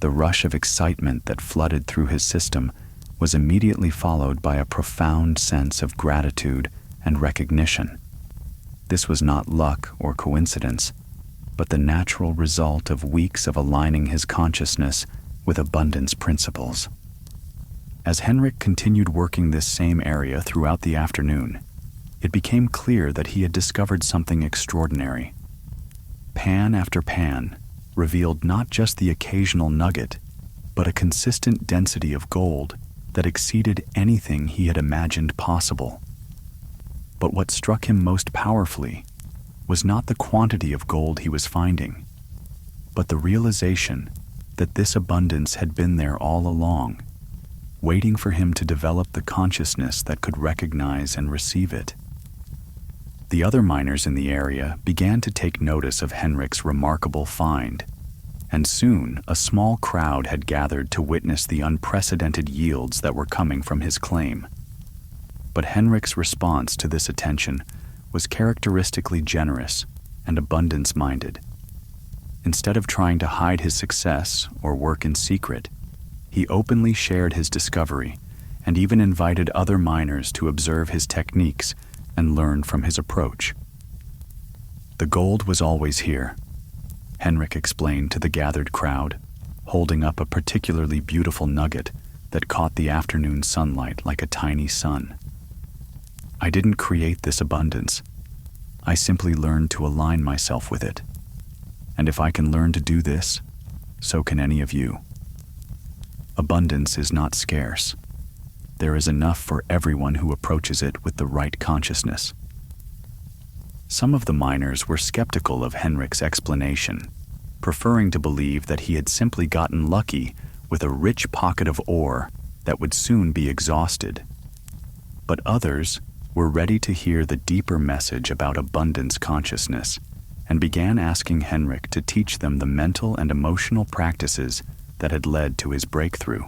[SPEAKER 1] The rush of excitement that flooded through his system was immediately followed by a profound sense of gratitude and recognition. This was not luck or coincidence, but the natural result of weeks of aligning his consciousness with abundance principles. As Henrik continued working this same area throughout the afternoon, it became clear that he had discovered something extraordinary. Pan after pan revealed not just the occasional nugget, but a consistent density of gold that exceeded anything he had imagined possible. But what struck him most powerfully was not the quantity of gold he was finding, but the realization that this abundance had been there all along, waiting for him to develop the consciousness that could recognize and receive it. The other miners in the area began to take notice of Henrik's remarkable find, and soon a small crowd had gathered to witness the unprecedented yields that were coming from his claim. But Henrik's response to this attention was characteristically generous and abundance-minded. Instead of trying to hide his success or work in secret, he openly shared his discovery and even invited other miners to observe his techniques and learn from his approach. The gold was always here, Henrik explained to the gathered crowd, holding up a particularly beautiful nugget that caught the afternoon sunlight like a tiny sun. I didn't create this abundance. I simply learned to align myself with it. And if I can learn to do this, so can any of you. Abundance is not scarce. There is enough for everyone who approaches it with the right consciousness. Some of the miners were skeptical of Henrik's explanation, preferring to believe that he had simply gotten lucky with a rich pocket of ore that would soon be exhausted. But others were ready to hear the deeper message about abundance consciousness and began asking Henrik to teach them the mental and emotional practices that had led to his breakthrough.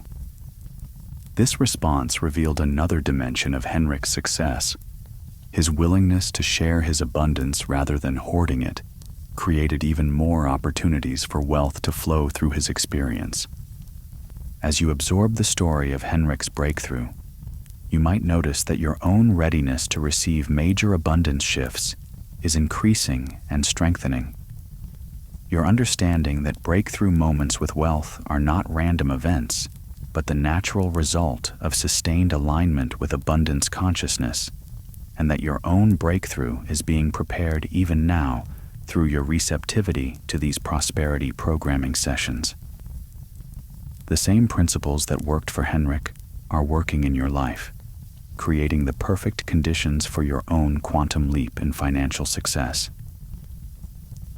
[SPEAKER 1] This response revealed another dimension of Henrik's success. His willingness to share his abundance rather than hoarding it created even more opportunities for wealth to flow through his experience. As you absorb the story of Henrik's breakthrough, you might notice that your own readiness to receive major abundance shifts is increasing and strengthening. Your understanding that breakthrough moments with wealth are not random events, but the natural result of sustained alignment with abundance consciousness, and that your own breakthrough is being prepared even now through your receptivity to these prosperity programming sessions. The same principles that worked for Henrik are working in your life, creating the perfect conditions for your own quantum leap in financial success.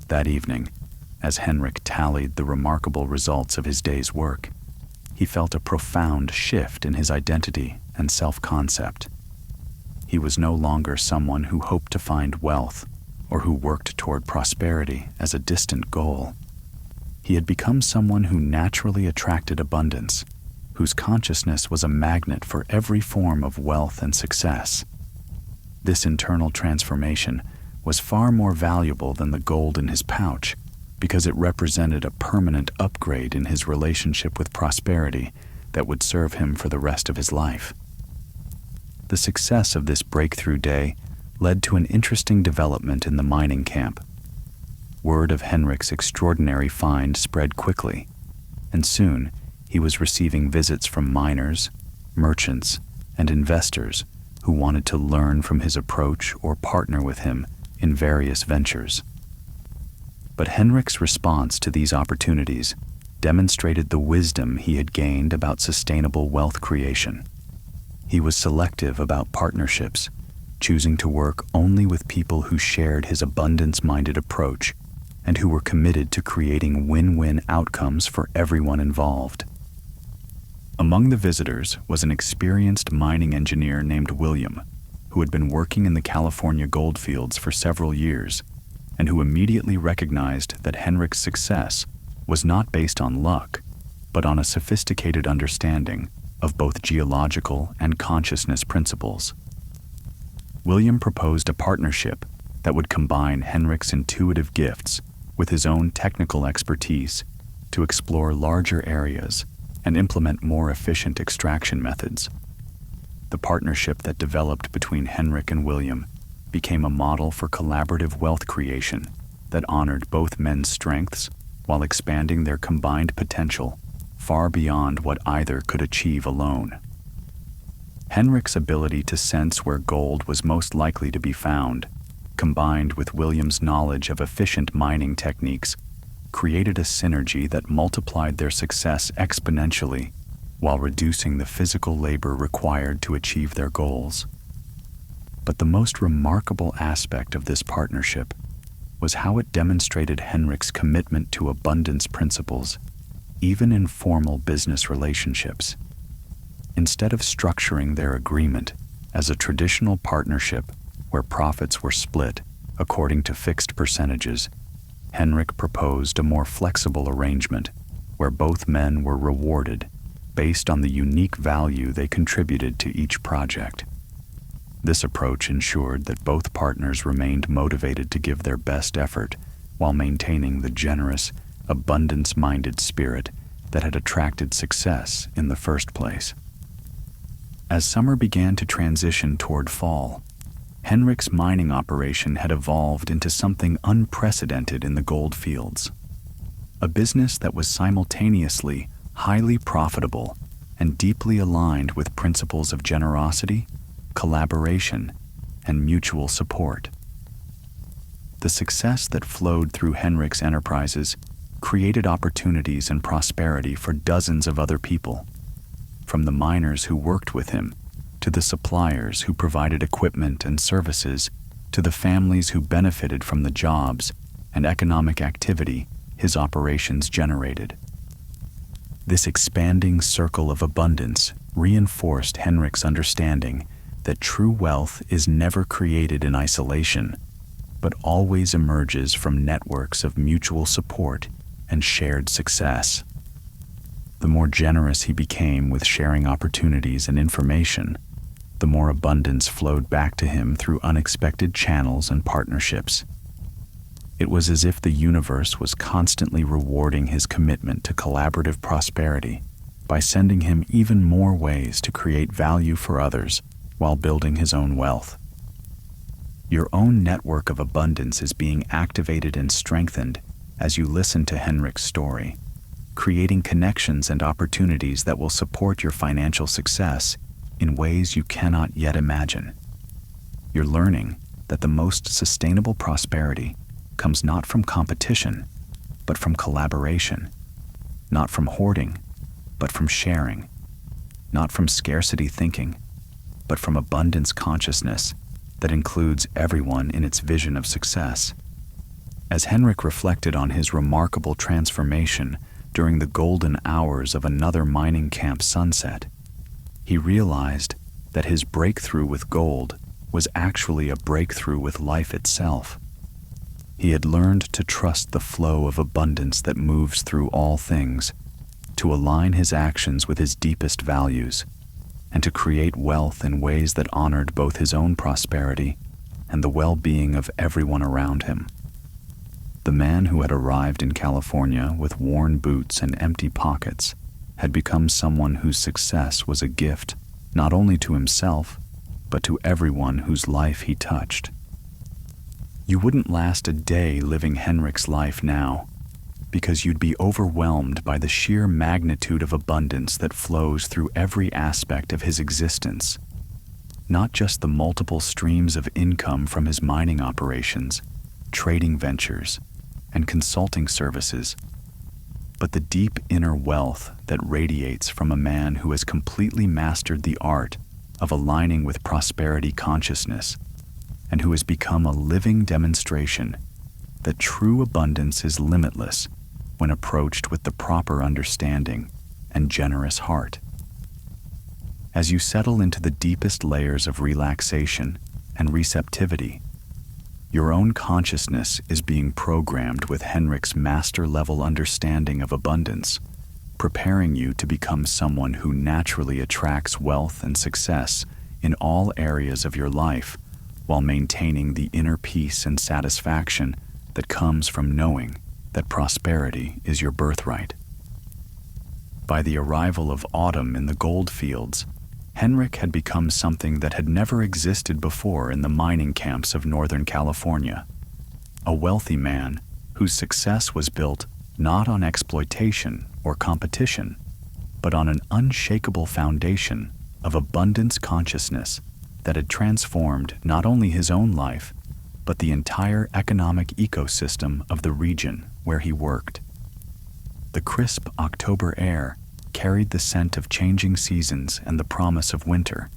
[SPEAKER 1] That evening, as Henrik tallied the remarkable results of his day's work, he felt a profound shift in his identity and self-concept. He was no longer someone who hoped to find wealth or who worked toward prosperity as a distant goal. He had become someone who naturally attracted abundance, whose consciousness was a magnet for every form of wealth and success. This internal transformation was far more valuable than the gold in his pouch, because it represented a permanent upgrade in his relationship with prosperity that would serve him for the rest of his life. The success of this breakthrough day led to an interesting development in the mining camp. Word of Henrik's extraordinary find spread quickly, and soon he was receiving visits from miners, merchants, and investors who wanted to learn from his approach or partner with him in various ventures. But Henrik's response to these opportunities demonstrated the wisdom he had gained about sustainable wealth creation. He was selective about partnerships, choosing to work only with people who shared his abundance-minded approach and who were committed to creating win-win outcomes for everyone involved. Among the visitors was an experienced mining engineer named William, who had been working in the California goldfields for several years, and who immediately recognized that Henrik's success was not based on luck, but on a sophisticated understanding of both geological and consciousness principles. William proposed a partnership that would combine Henrik's intuitive gifts with his own technical expertise to explore larger areas and implement more efficient extraction methods. The partnership that developed between Henrik and William became a model for collaborative wealth creation that honored both men's strengths while expanding their combined potential far beyond what either could achieve alone. Henrik's ability to sense where gold was most likely to be found, combined with William's knowledge of efficient mining techniques, created a synergy that multiplied their success exponentially while reducing the physical labor required to achieve their goals. But the most remarkable aspect of this partnership was how it demonstrated Henrik's commitment to abundance principles, even in formal business relationships. Instead of structuring their agreement as a traditional partnership where profits were split according to fixed percentages, Henrik proposed a more flexible arrangement where both men were rewarded based on the unique value they contributed to each project. This approach ensured that both partners remained motivated to give their best effort while maintaining the generous, abundance-minded spirit that had attracted success in the first place. As summer began to transition toward fall, Henrik's mining operation had evolved into something unprecedented in the gold fields. A business that was simultaneously highly profitable and deeply aligned with principles of generosity, collaboration, and mutual support. The success that flowed through Henrik's enterprises created opportunities and prosperity for dozens of other people, from the miners who worked with him, to the suppliers who provided equipment and services, to the families who benefited from the jobs and economic activity his operations generated. This expanding circle of abundance reinforced Henrik's understanding that true wealth is never created in isolation, but always emerges from networks of mutual support and shared success. The more generous he became with sharing opportunities and information, the more abundance flowed back to him through unexpected channels and partnerships. It was as if the universe was constantly rewarding his commitment to collaborative prosperity by sending him even more ways to create value for others while building his own wealth. Your own network of abundance is being activated and strengthened as you listen to Henrik's story, creating connections and opportunities that will support your financial success in ways you cannot yet imagine. You're learning that the most sustainable prosperity comes not from competition, but from collaboration, not from hoarding, but from sharing, not from scarcity thinking, but from abundance consciousness that includes everyone in its vision of success. As Henrik reflected on his remarkable transformation during the golden hours of another mining camp sunset, he realized that his breakthrough with gold was actually a breakthrough with life itself. He had learned to trust the flow of abundance that moves through all things, to align his actions with his deepest values, and to create wealth in ways that honored both his own prosperity and the well-being of everyone around him. The man who had arrived in California with worn boots and empty pockets had become someone whose success was a gift not only to himself, but to everyone whose life he touched. You wouldn't last a day living Henrik's life now, because you'd be overwhelmed by the sheer magnitude of abundance that flows through every aspect of his existence. Not just the multiple streams of income from his mining operations, trading ventures, and consulting services, but the deep inner wealth that radiates from a man who has completely mastered the art of aligning with prosperity consciousness and who has become a living demonstration that true abundance is limitless when approached with the proper understanding and generous heart. As you settle into the deepest layers of relaxation and receptivity, your own consciousness is being programmed with Henrik's master-level understanding of abundance, preparing you to become someone who naturally attracts wealth and success in all areas of your life, while maintaining the inner peace and satisfaction that comes from knowing that prosperity is your birthright. By the arrival of autumn in the gold fields, Henrik had become something that had never existed before in the mining camps of Northern California. A wealthy man whose success was built not on exploitation or competition, but on an unshakable foundation of abundance consciousness that had transformed not only his own life, but the entire economic ecosystem of the region where he worked. The crisp October air carried the scent of changing seasons and the promise of winter.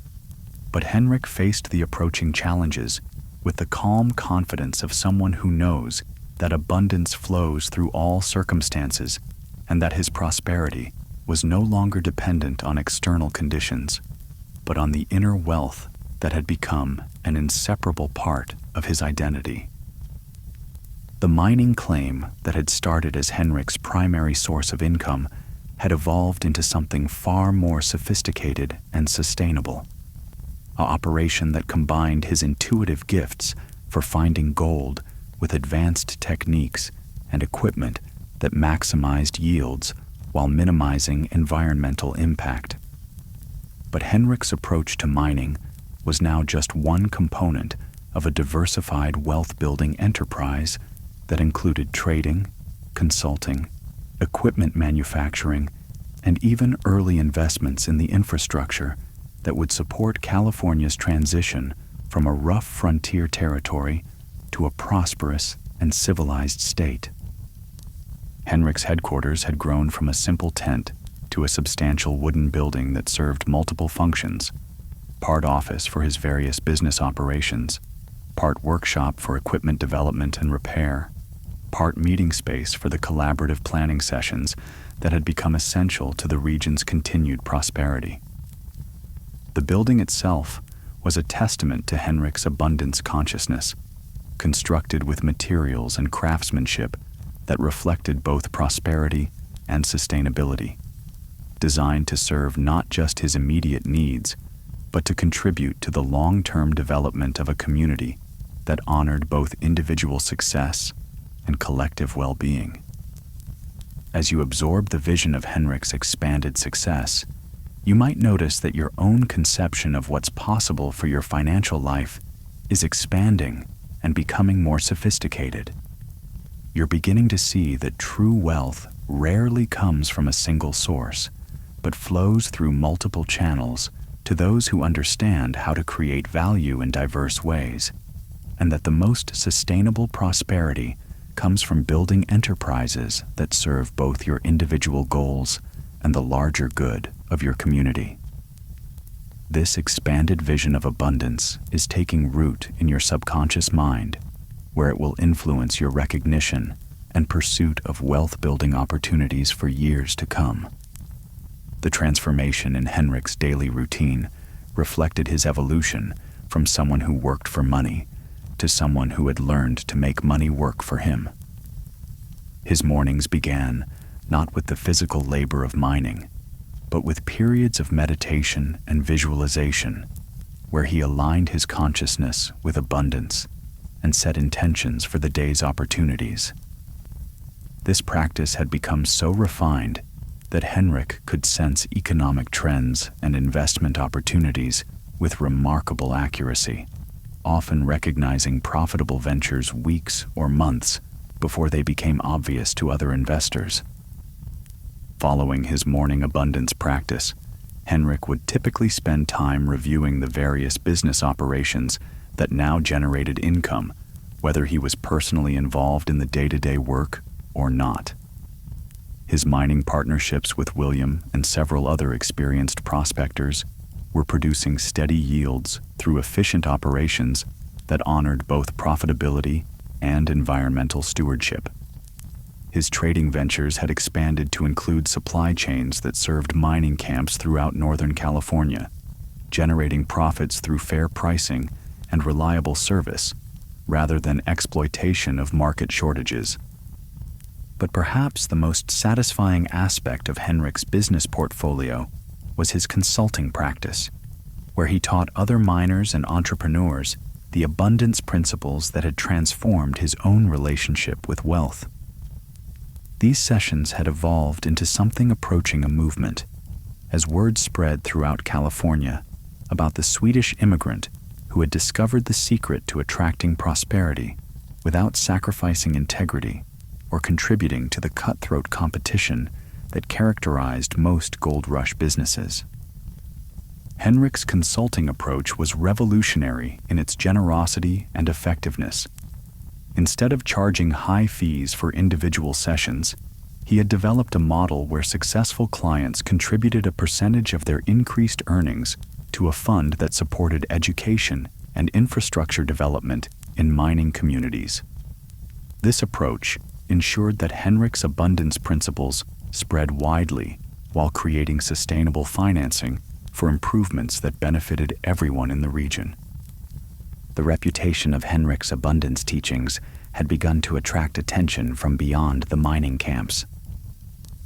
[SPEAKER 1] But Henrik faced the approaching challenges with the calm confidence of someone who knows that abundance flows through all circumstances and that his prosperity was no longer dependent on external conditions, but on the inner wealth that had become an inseparable part of his identity. The mining claim that had started as Henrik's primary source of income had evolved into something far more sophisticated and sustainable. An operation that combined his intuitive gifts for finding gold with advanced techniques and equipment that maximized yields while minimizing environmental impact. But Henrik's approach to mining was now just one component of a diversified wealth-building enterprise that included trading, consulting, equipment manufacturing, and even early investments in the infrastructure that would support California's transition from a rough frontier territory to a prosperous and civilized state. Henrik's headquarters had grown from a simple tent to a substantial wooden building that served multiple functions: part office for his various business operations, part workshop for equipment development and repair, part meeting space for the collaborative planning sessions that had become essential to the region's continued prosperity. The building itself was a testament to Henrik's abundance consciousness, constructed with materials and craftsmanship that reflected both prosperity and sustainability, designed to serve not just his immediate needs, but to contribute to the long-term development of a community that honored both individual success and collective well-being. As you absorb the vision of Henrik's expanded success, you might notice that your own conception of what's possible for your financial life is expanding and becoming more sophisticated. You're beginning to see that true wealth rarely comes from a single source, but flows through multiple channels to those who understand how to create value in diverse ways, and that the most sustainable prosperity comes from building enterprises that serve both your individual goals and the larger good of your community. This expanded vision of abundance is taking root in your subconscious mind, where it will influence your recognition and pursuit of wealth-building opportunities for years to come. The transformation in Henrik's daily routine reflected his evolution from someone who worked for money to someone who had learned to make money work for him. His mornings began not with the physical labor of mining, but with periods of meditation and visualization, where he aligned his consciousness with abundance and set intentions for the day's opportunities. This practice had become so refined that Henrik could sense economic trends and investment opportunities with remarkable accuracy, often recognizing profitable ventures weeks or months before they became obvious to other investors. Following his morning abundance practice, Henrik would typically spend time reviewing the various business operations that now generated income, whether he was personally involved in the day-to-day work or not. His mining partnerships with William and several other experienced prospectors were producing steady yields through efficient operations that honored both profitability and environmental stewardship. His trading ventures had expanded to include supply chains that served mining camps throughout Northern California, generating profits through fair pricing and reliable service, rather than exploitation of market shortages. But perhaps the most satisfying aspect of Henrik's business portfolio was his consulting practice, where he taught other miners and entrepreneurs the abundance principles that had transformed his own relationship with wealth. These sessions had evolved into something approaching a movement, as word spread throughout California about the Swedish immigrant who had discovered the secret to attracting prosperity without sacrificing integrity or contributing to the cutthroat competition that characterized most gold rush businesses. Henrik's consulting approach was revolutionary in its generosity and effectiveness. Instead of charging high fees for individual sessions, He had developed a model where successful clients contributed a percentage of their increased earnings to a fund that supported education and infrastructure development in mining communities. This approach ensured that Henrik's abundance principles spread widely while creating sustainable financing for improvements that benefited everyone in the region. The reputation of Henrik's abundance teachings had begun to attract attention from beyond the mining camps.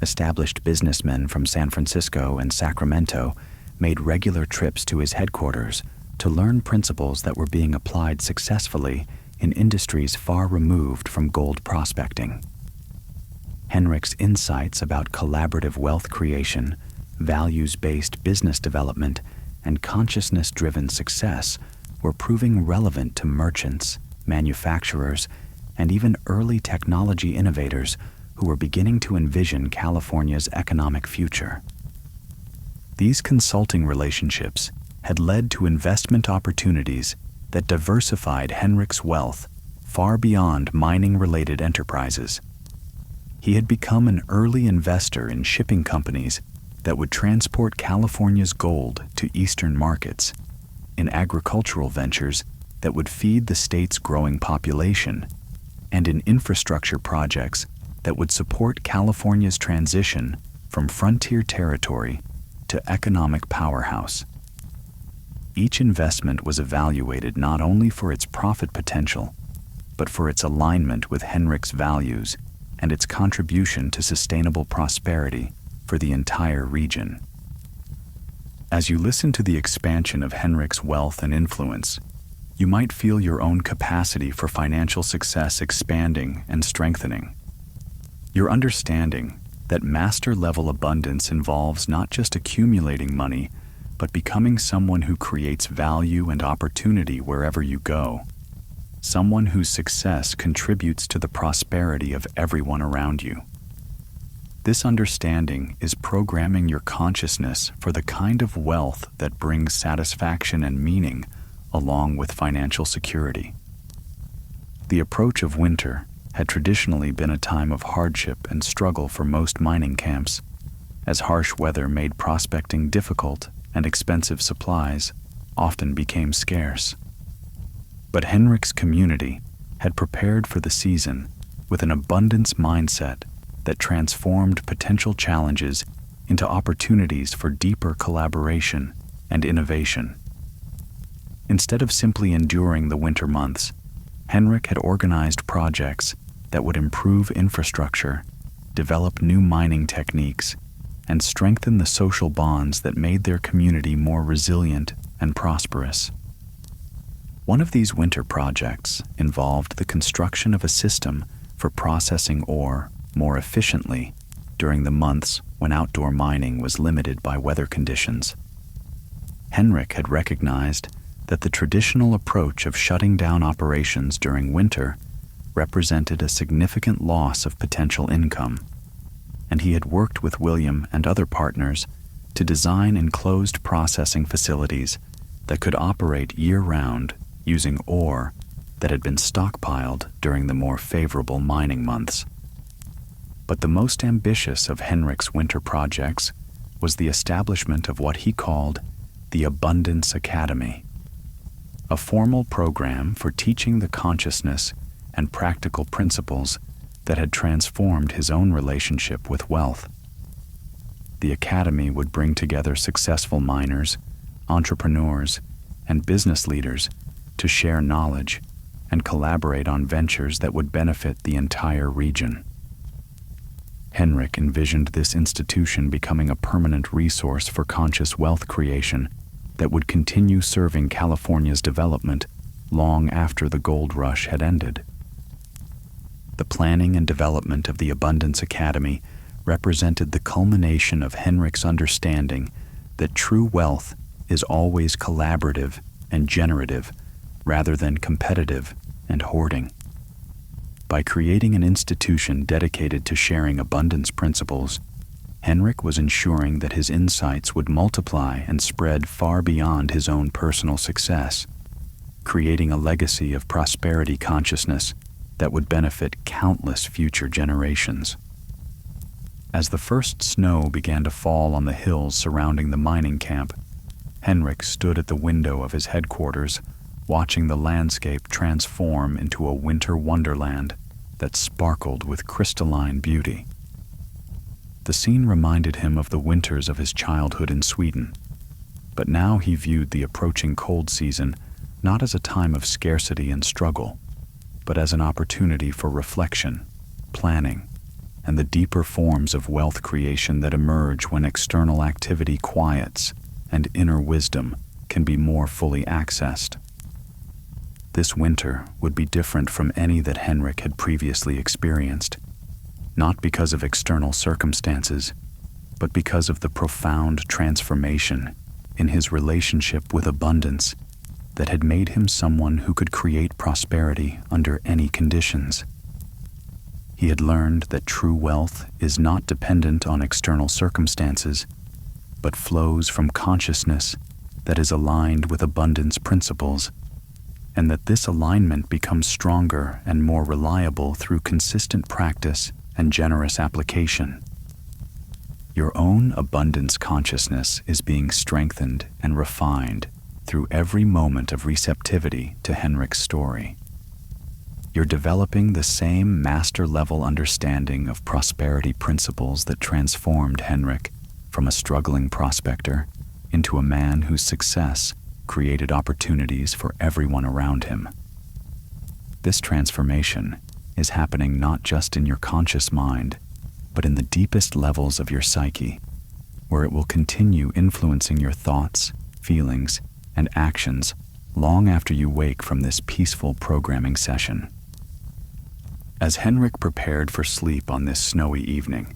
[SPEAKER 1] Established businessmen from San Francisco and Sacramento made regular trips to his headquarters to learn principles that were being applied successfully in industries far removed from gold prospecting. Henrik's insights about collaborative wealth creation, values-based business development, and consciousness-driven success were proving relevant to merchants, manufacturers, and even early technology innovators who were beginning to envision California's economic future. These consulting relationships had led to investment opportunities that diversified Henrik's wealth far beyond mining-related enterprises. He had become an early investor in shipping companies that would transport California's gold to eastern markets, in agricultural ventures that would feed the state's growing population, and in infrastructure projects that would support California's transition from frontier territory to economic powerhouse. Each investment was evaluated not only for its profit potential, but for its alignment with Henrik's values and its contribution to sustainable prosperity for the entire region. As you listen to the expansion of Henrik's wealth and influence, you might feel your own capacity for financial success expanding and strengthening. Your understanding that master-level abundance involves not just accumulating money, but becoming someone who creates value and opportunity wherever you go. Someone whose success contributes to the prosperity of everyone around you. This understanding is programming your consciousness for the kind of wealth that brings satisfaction and meaning along with financial security. The approach of winter had traditionally been a time of hardship and struggle for most mining camps, as harsh weather made prospecting difficult and expensive supplies often became scarce. But Henrik's community had prepared for the season with an abundance mindset that transformed potential challenges into opportunities for deeper collaboration and innovation. Instead of simply enduring the winter months, Henrik had organized projects that would improve infrastructure, develop new mining techniques, and strengthen the social bonds that made their community more resilient and prosperous. One of these winter projects involved the construction of a system for processing ore more efficiently during the months when outdoor mining was limited by weather conditions. Henrik had recognized that the traditional approach of shutting down operations during winter represented a significant loss of potential income, and he had worked with William and other partners to design enclosed processing facilities that could operate year-round using ore that had been stockpiled during the more favorable mining months. But the most ambitious of Henrik's winter projects was the establishment of what he called the Abundance Academy, a formal program for teaching the consciousness and practical principles that had transformed his own relationship with wealth. The academy would bring together successful miners, entrepreneurs, and business leaders to share knowledge and collaborate on ventures that would benefit the entire region. Henrik envisioned this institution becoming a permanent resource for conscious wealth creation that would continue serving California's development long after the gold rush had ended. The planning and development of the Abundance Academy represented the culmination of Henrik's understanding that true wealth is always collaborative and generative rather than competitive and hoarding. By creating an institution dedicated to sharing abundance principles, Henrik was ensuring that his insights would multiply and spread far beyond his own personal success, creating a legacy of prosperity consciousness that would benefit countless future generations. As the first snow began to fall on the hills surrounding the mining camp, Henrik stood at the window of his headquarters, watching the landscape transform into a winter wonderland that sparkled with crystalline beauty. The scene reminded him of the winters of his childhood in Sweden, but now he viewed the approaching cold season not as a time of scarcity and struggle, but as an opportunity for reflection, planning, and the deeper forms of wealth creation that emerge when external activity quiets and inner wisdom can be more fully accessed. This winter would be different from any that Henrik had previously experienced, not because of external circumstances, but because of the profound transformation in his relationship with abundance that had made him someone who could create prosperity under any conditions. He had learned that true wealth is not dependent on external circumstances, but flows from consciousness that is aligned with abundance principles, and that this alignment becomes stronger and more reliable through consistent practice and generous application. Your own abundance consciousness is being strengthened and refined through every moment of receptivity to Henrik's story. You're developing the same master-level understanding of prosperity principles that transformed Henrik from a struggling prospector into a man whose success created opportunities for everyone around him. This transformation is happening not just in your conscious mind, but in the deepest levels of your psyche, where it will continue influencing your thoughts, feelings, and actions long after you wake from this peaceful programming session. As Henrik prepared for sleep on this snowy evening,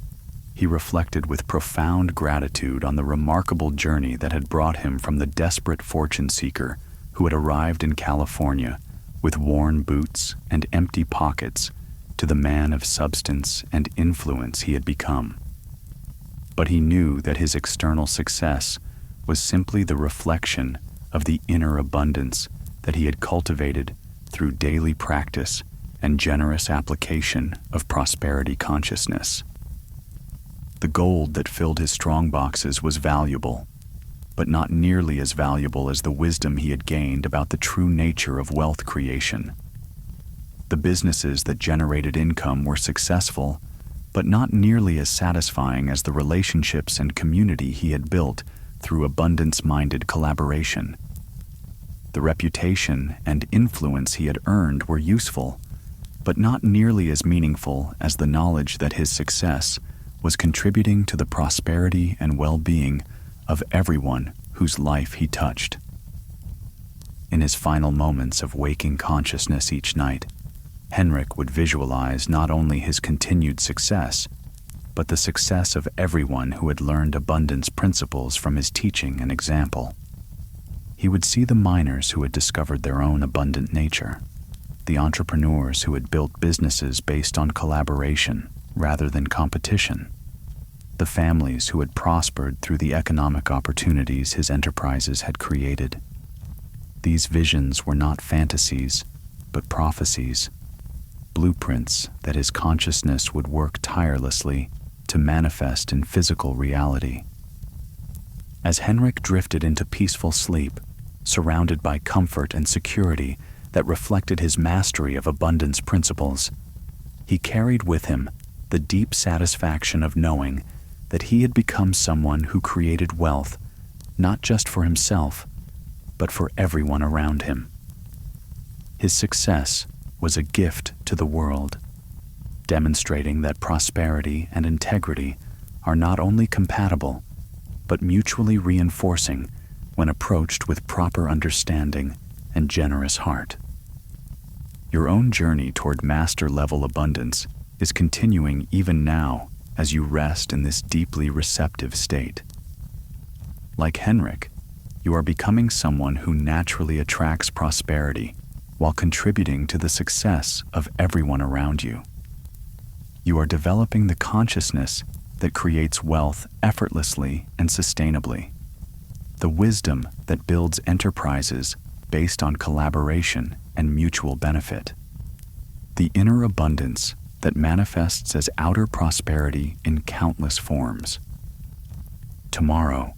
[SPEAKER 1] he reflected with profound gratitude on the remarkable journey that had brought him from the desperate fortune seeker who had arrived in California with worn boots and empty pockets to the man of substance and influence he had become. But he knew that his external success was simply the reflection of the inner abundance that he had cultivated through daily practice and generous application of prosperity consciousness. The gold that filled his strong boxes was valuable, but not nearly as valuable as the wisdom he had gained about the true nature of wealth creation. The businesses that generated income were successful, but not nearly as satisfying as the relationships and community he had built through abundance-minded collaboration. The reputation and influence he had earned were useful, but not nearly as meaningful as the knowledge that his success was contributing to the prosperity and well-being of everyone whose life he touched. In his final moments of waking consciousness each night, Henrik would visualize not only his continued success, but the success of everyone who had learned abundance principles from his teaching and example. He would see the miners who had discovered their own abundant nature, the entrepreneurs who had built businesses based on collaboration rather than competition, the families who had prospered through the economic opportunities his enterprises had created. These visions were not fantasies, but prophecies, blueprints that his consciousness would work tirelessly to manifest in physical reality. As Henrik drifted into peaceful sleep, surrounded by comfort and security that reflected his mastery of abundance principles, he carried with him the deep satisfaction of knowing that he had become someone who created wealth not just for himself, but for everyone around him. His success was a gift to the world, demonstrating that prosperity and integrity are not only compatible, but mutually reinforcing when approached with proper understanding and generous heart. Your own journey toward master-level abundance is continuing even now as you rest in this deeply receptive state. Like Henrik, you are becoming someone who naturally attracts prosperity while contributing to the success of everyone around you. You are developing the consciousness that creates wealth effortlessly and sustainably, the wisdom that builds enterprises based on collaboration and mutual benefit, the inner abundance that manifests as outer prosperity in countless forms. Tomorrow,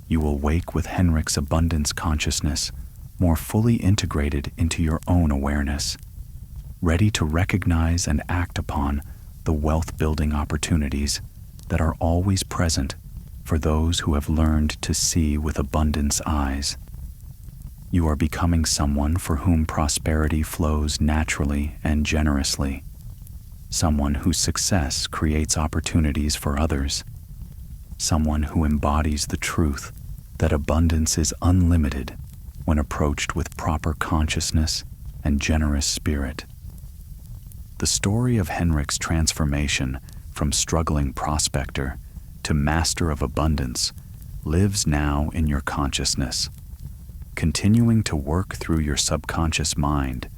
[SPEAKER 1] you will wake with Henrik's abundance consciousness more fully integrated into your own awareness, ready to recognize and act upon the wealth-building opportunities that are always present for those who have learned to see with abundance eyes. You are becoming someone for whom prosperity flows naturally and generously, someone whose success creates opportunities for others, someone who embodies the truth that abundance is unlimited when approached with proper consciousness and generous spirit. The story of Henrik's transformation from struggling prospector to master of abundance lives now in your consciousness, continuing to work through your subconscious mind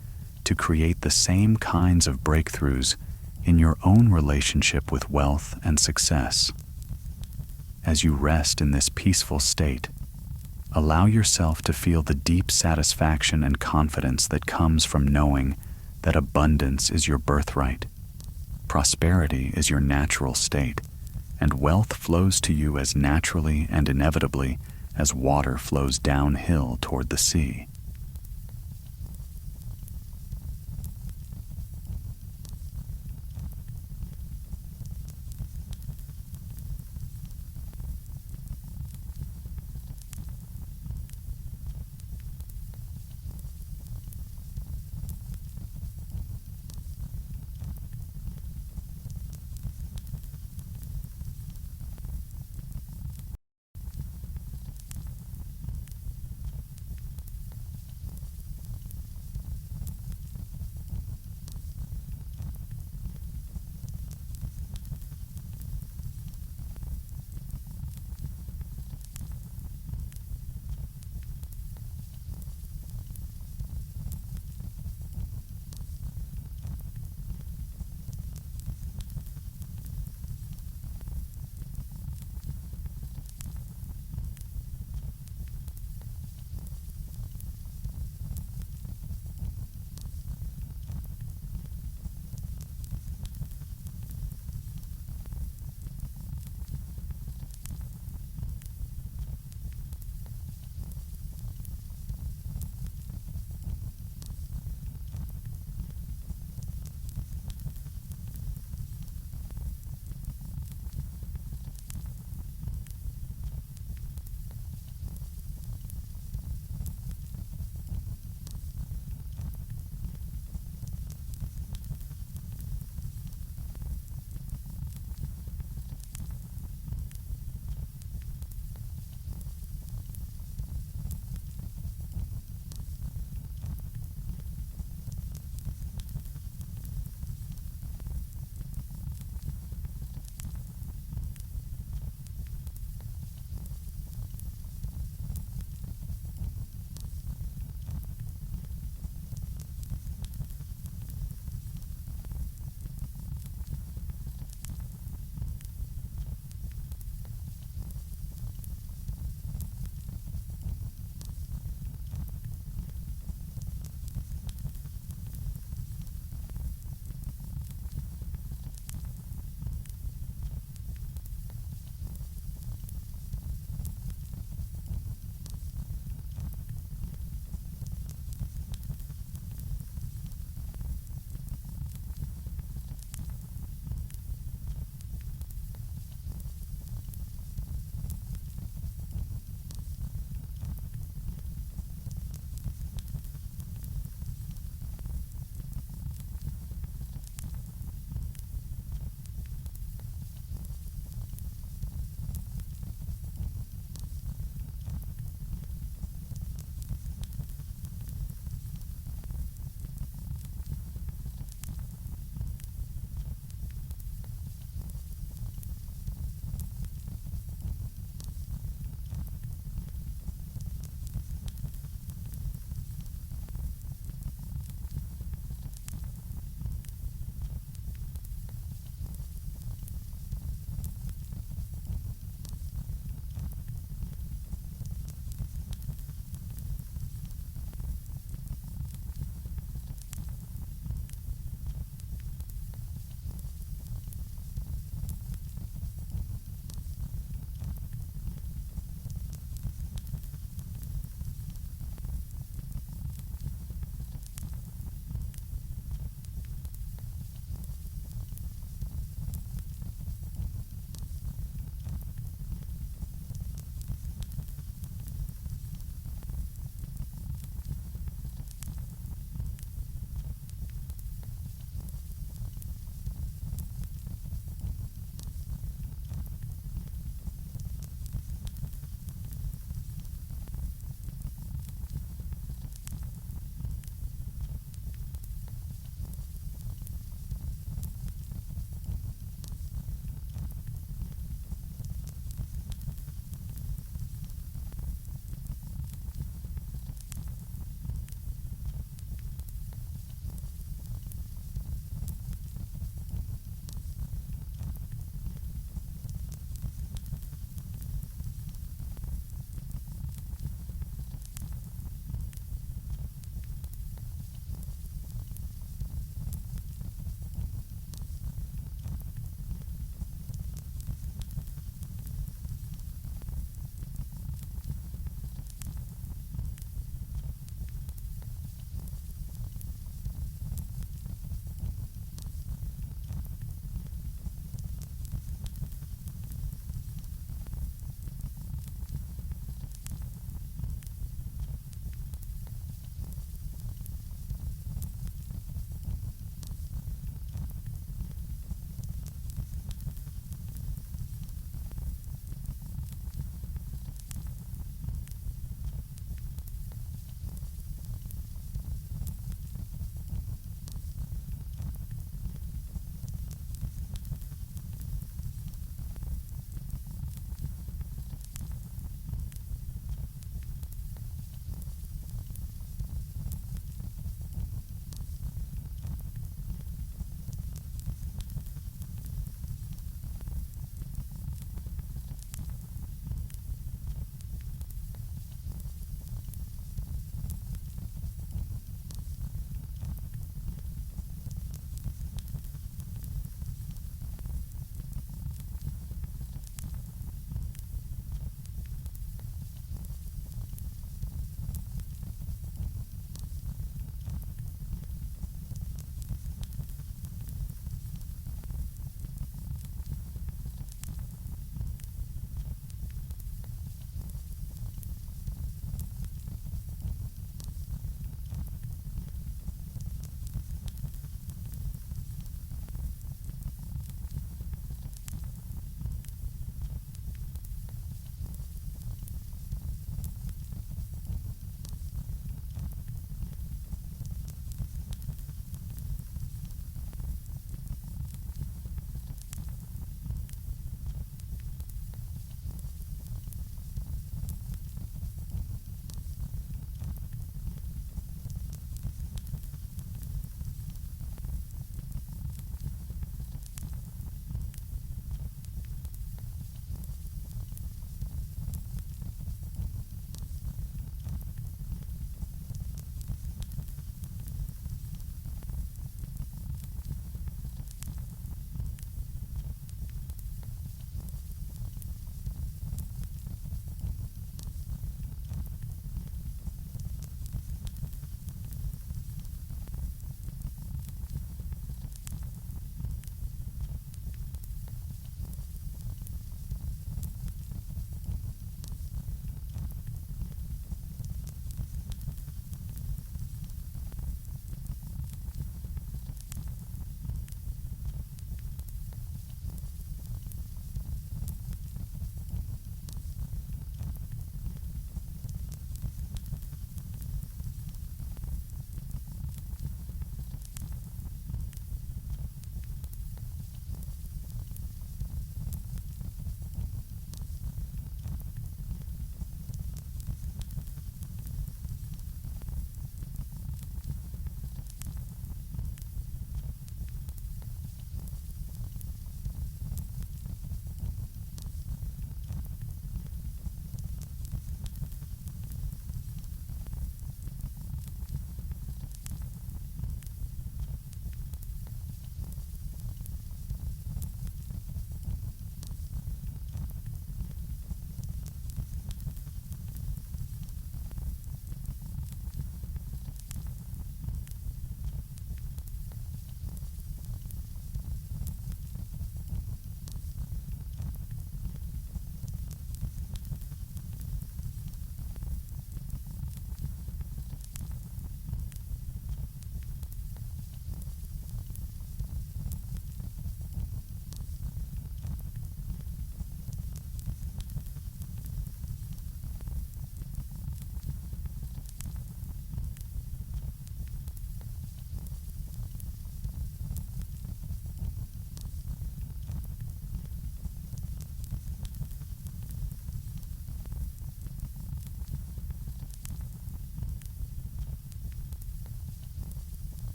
[SPEAKER 1] to create the same kinds of breakthroughs in your own relationship with wealth and success. As you rest in this peaceful state, allow yourself to feel the deep satisfaction and confidence that comes from knowing that abundance is your birthright, prosperity is your natural state, and wealth flows to you as naturally and inevitably as water flows downhill toward the sea.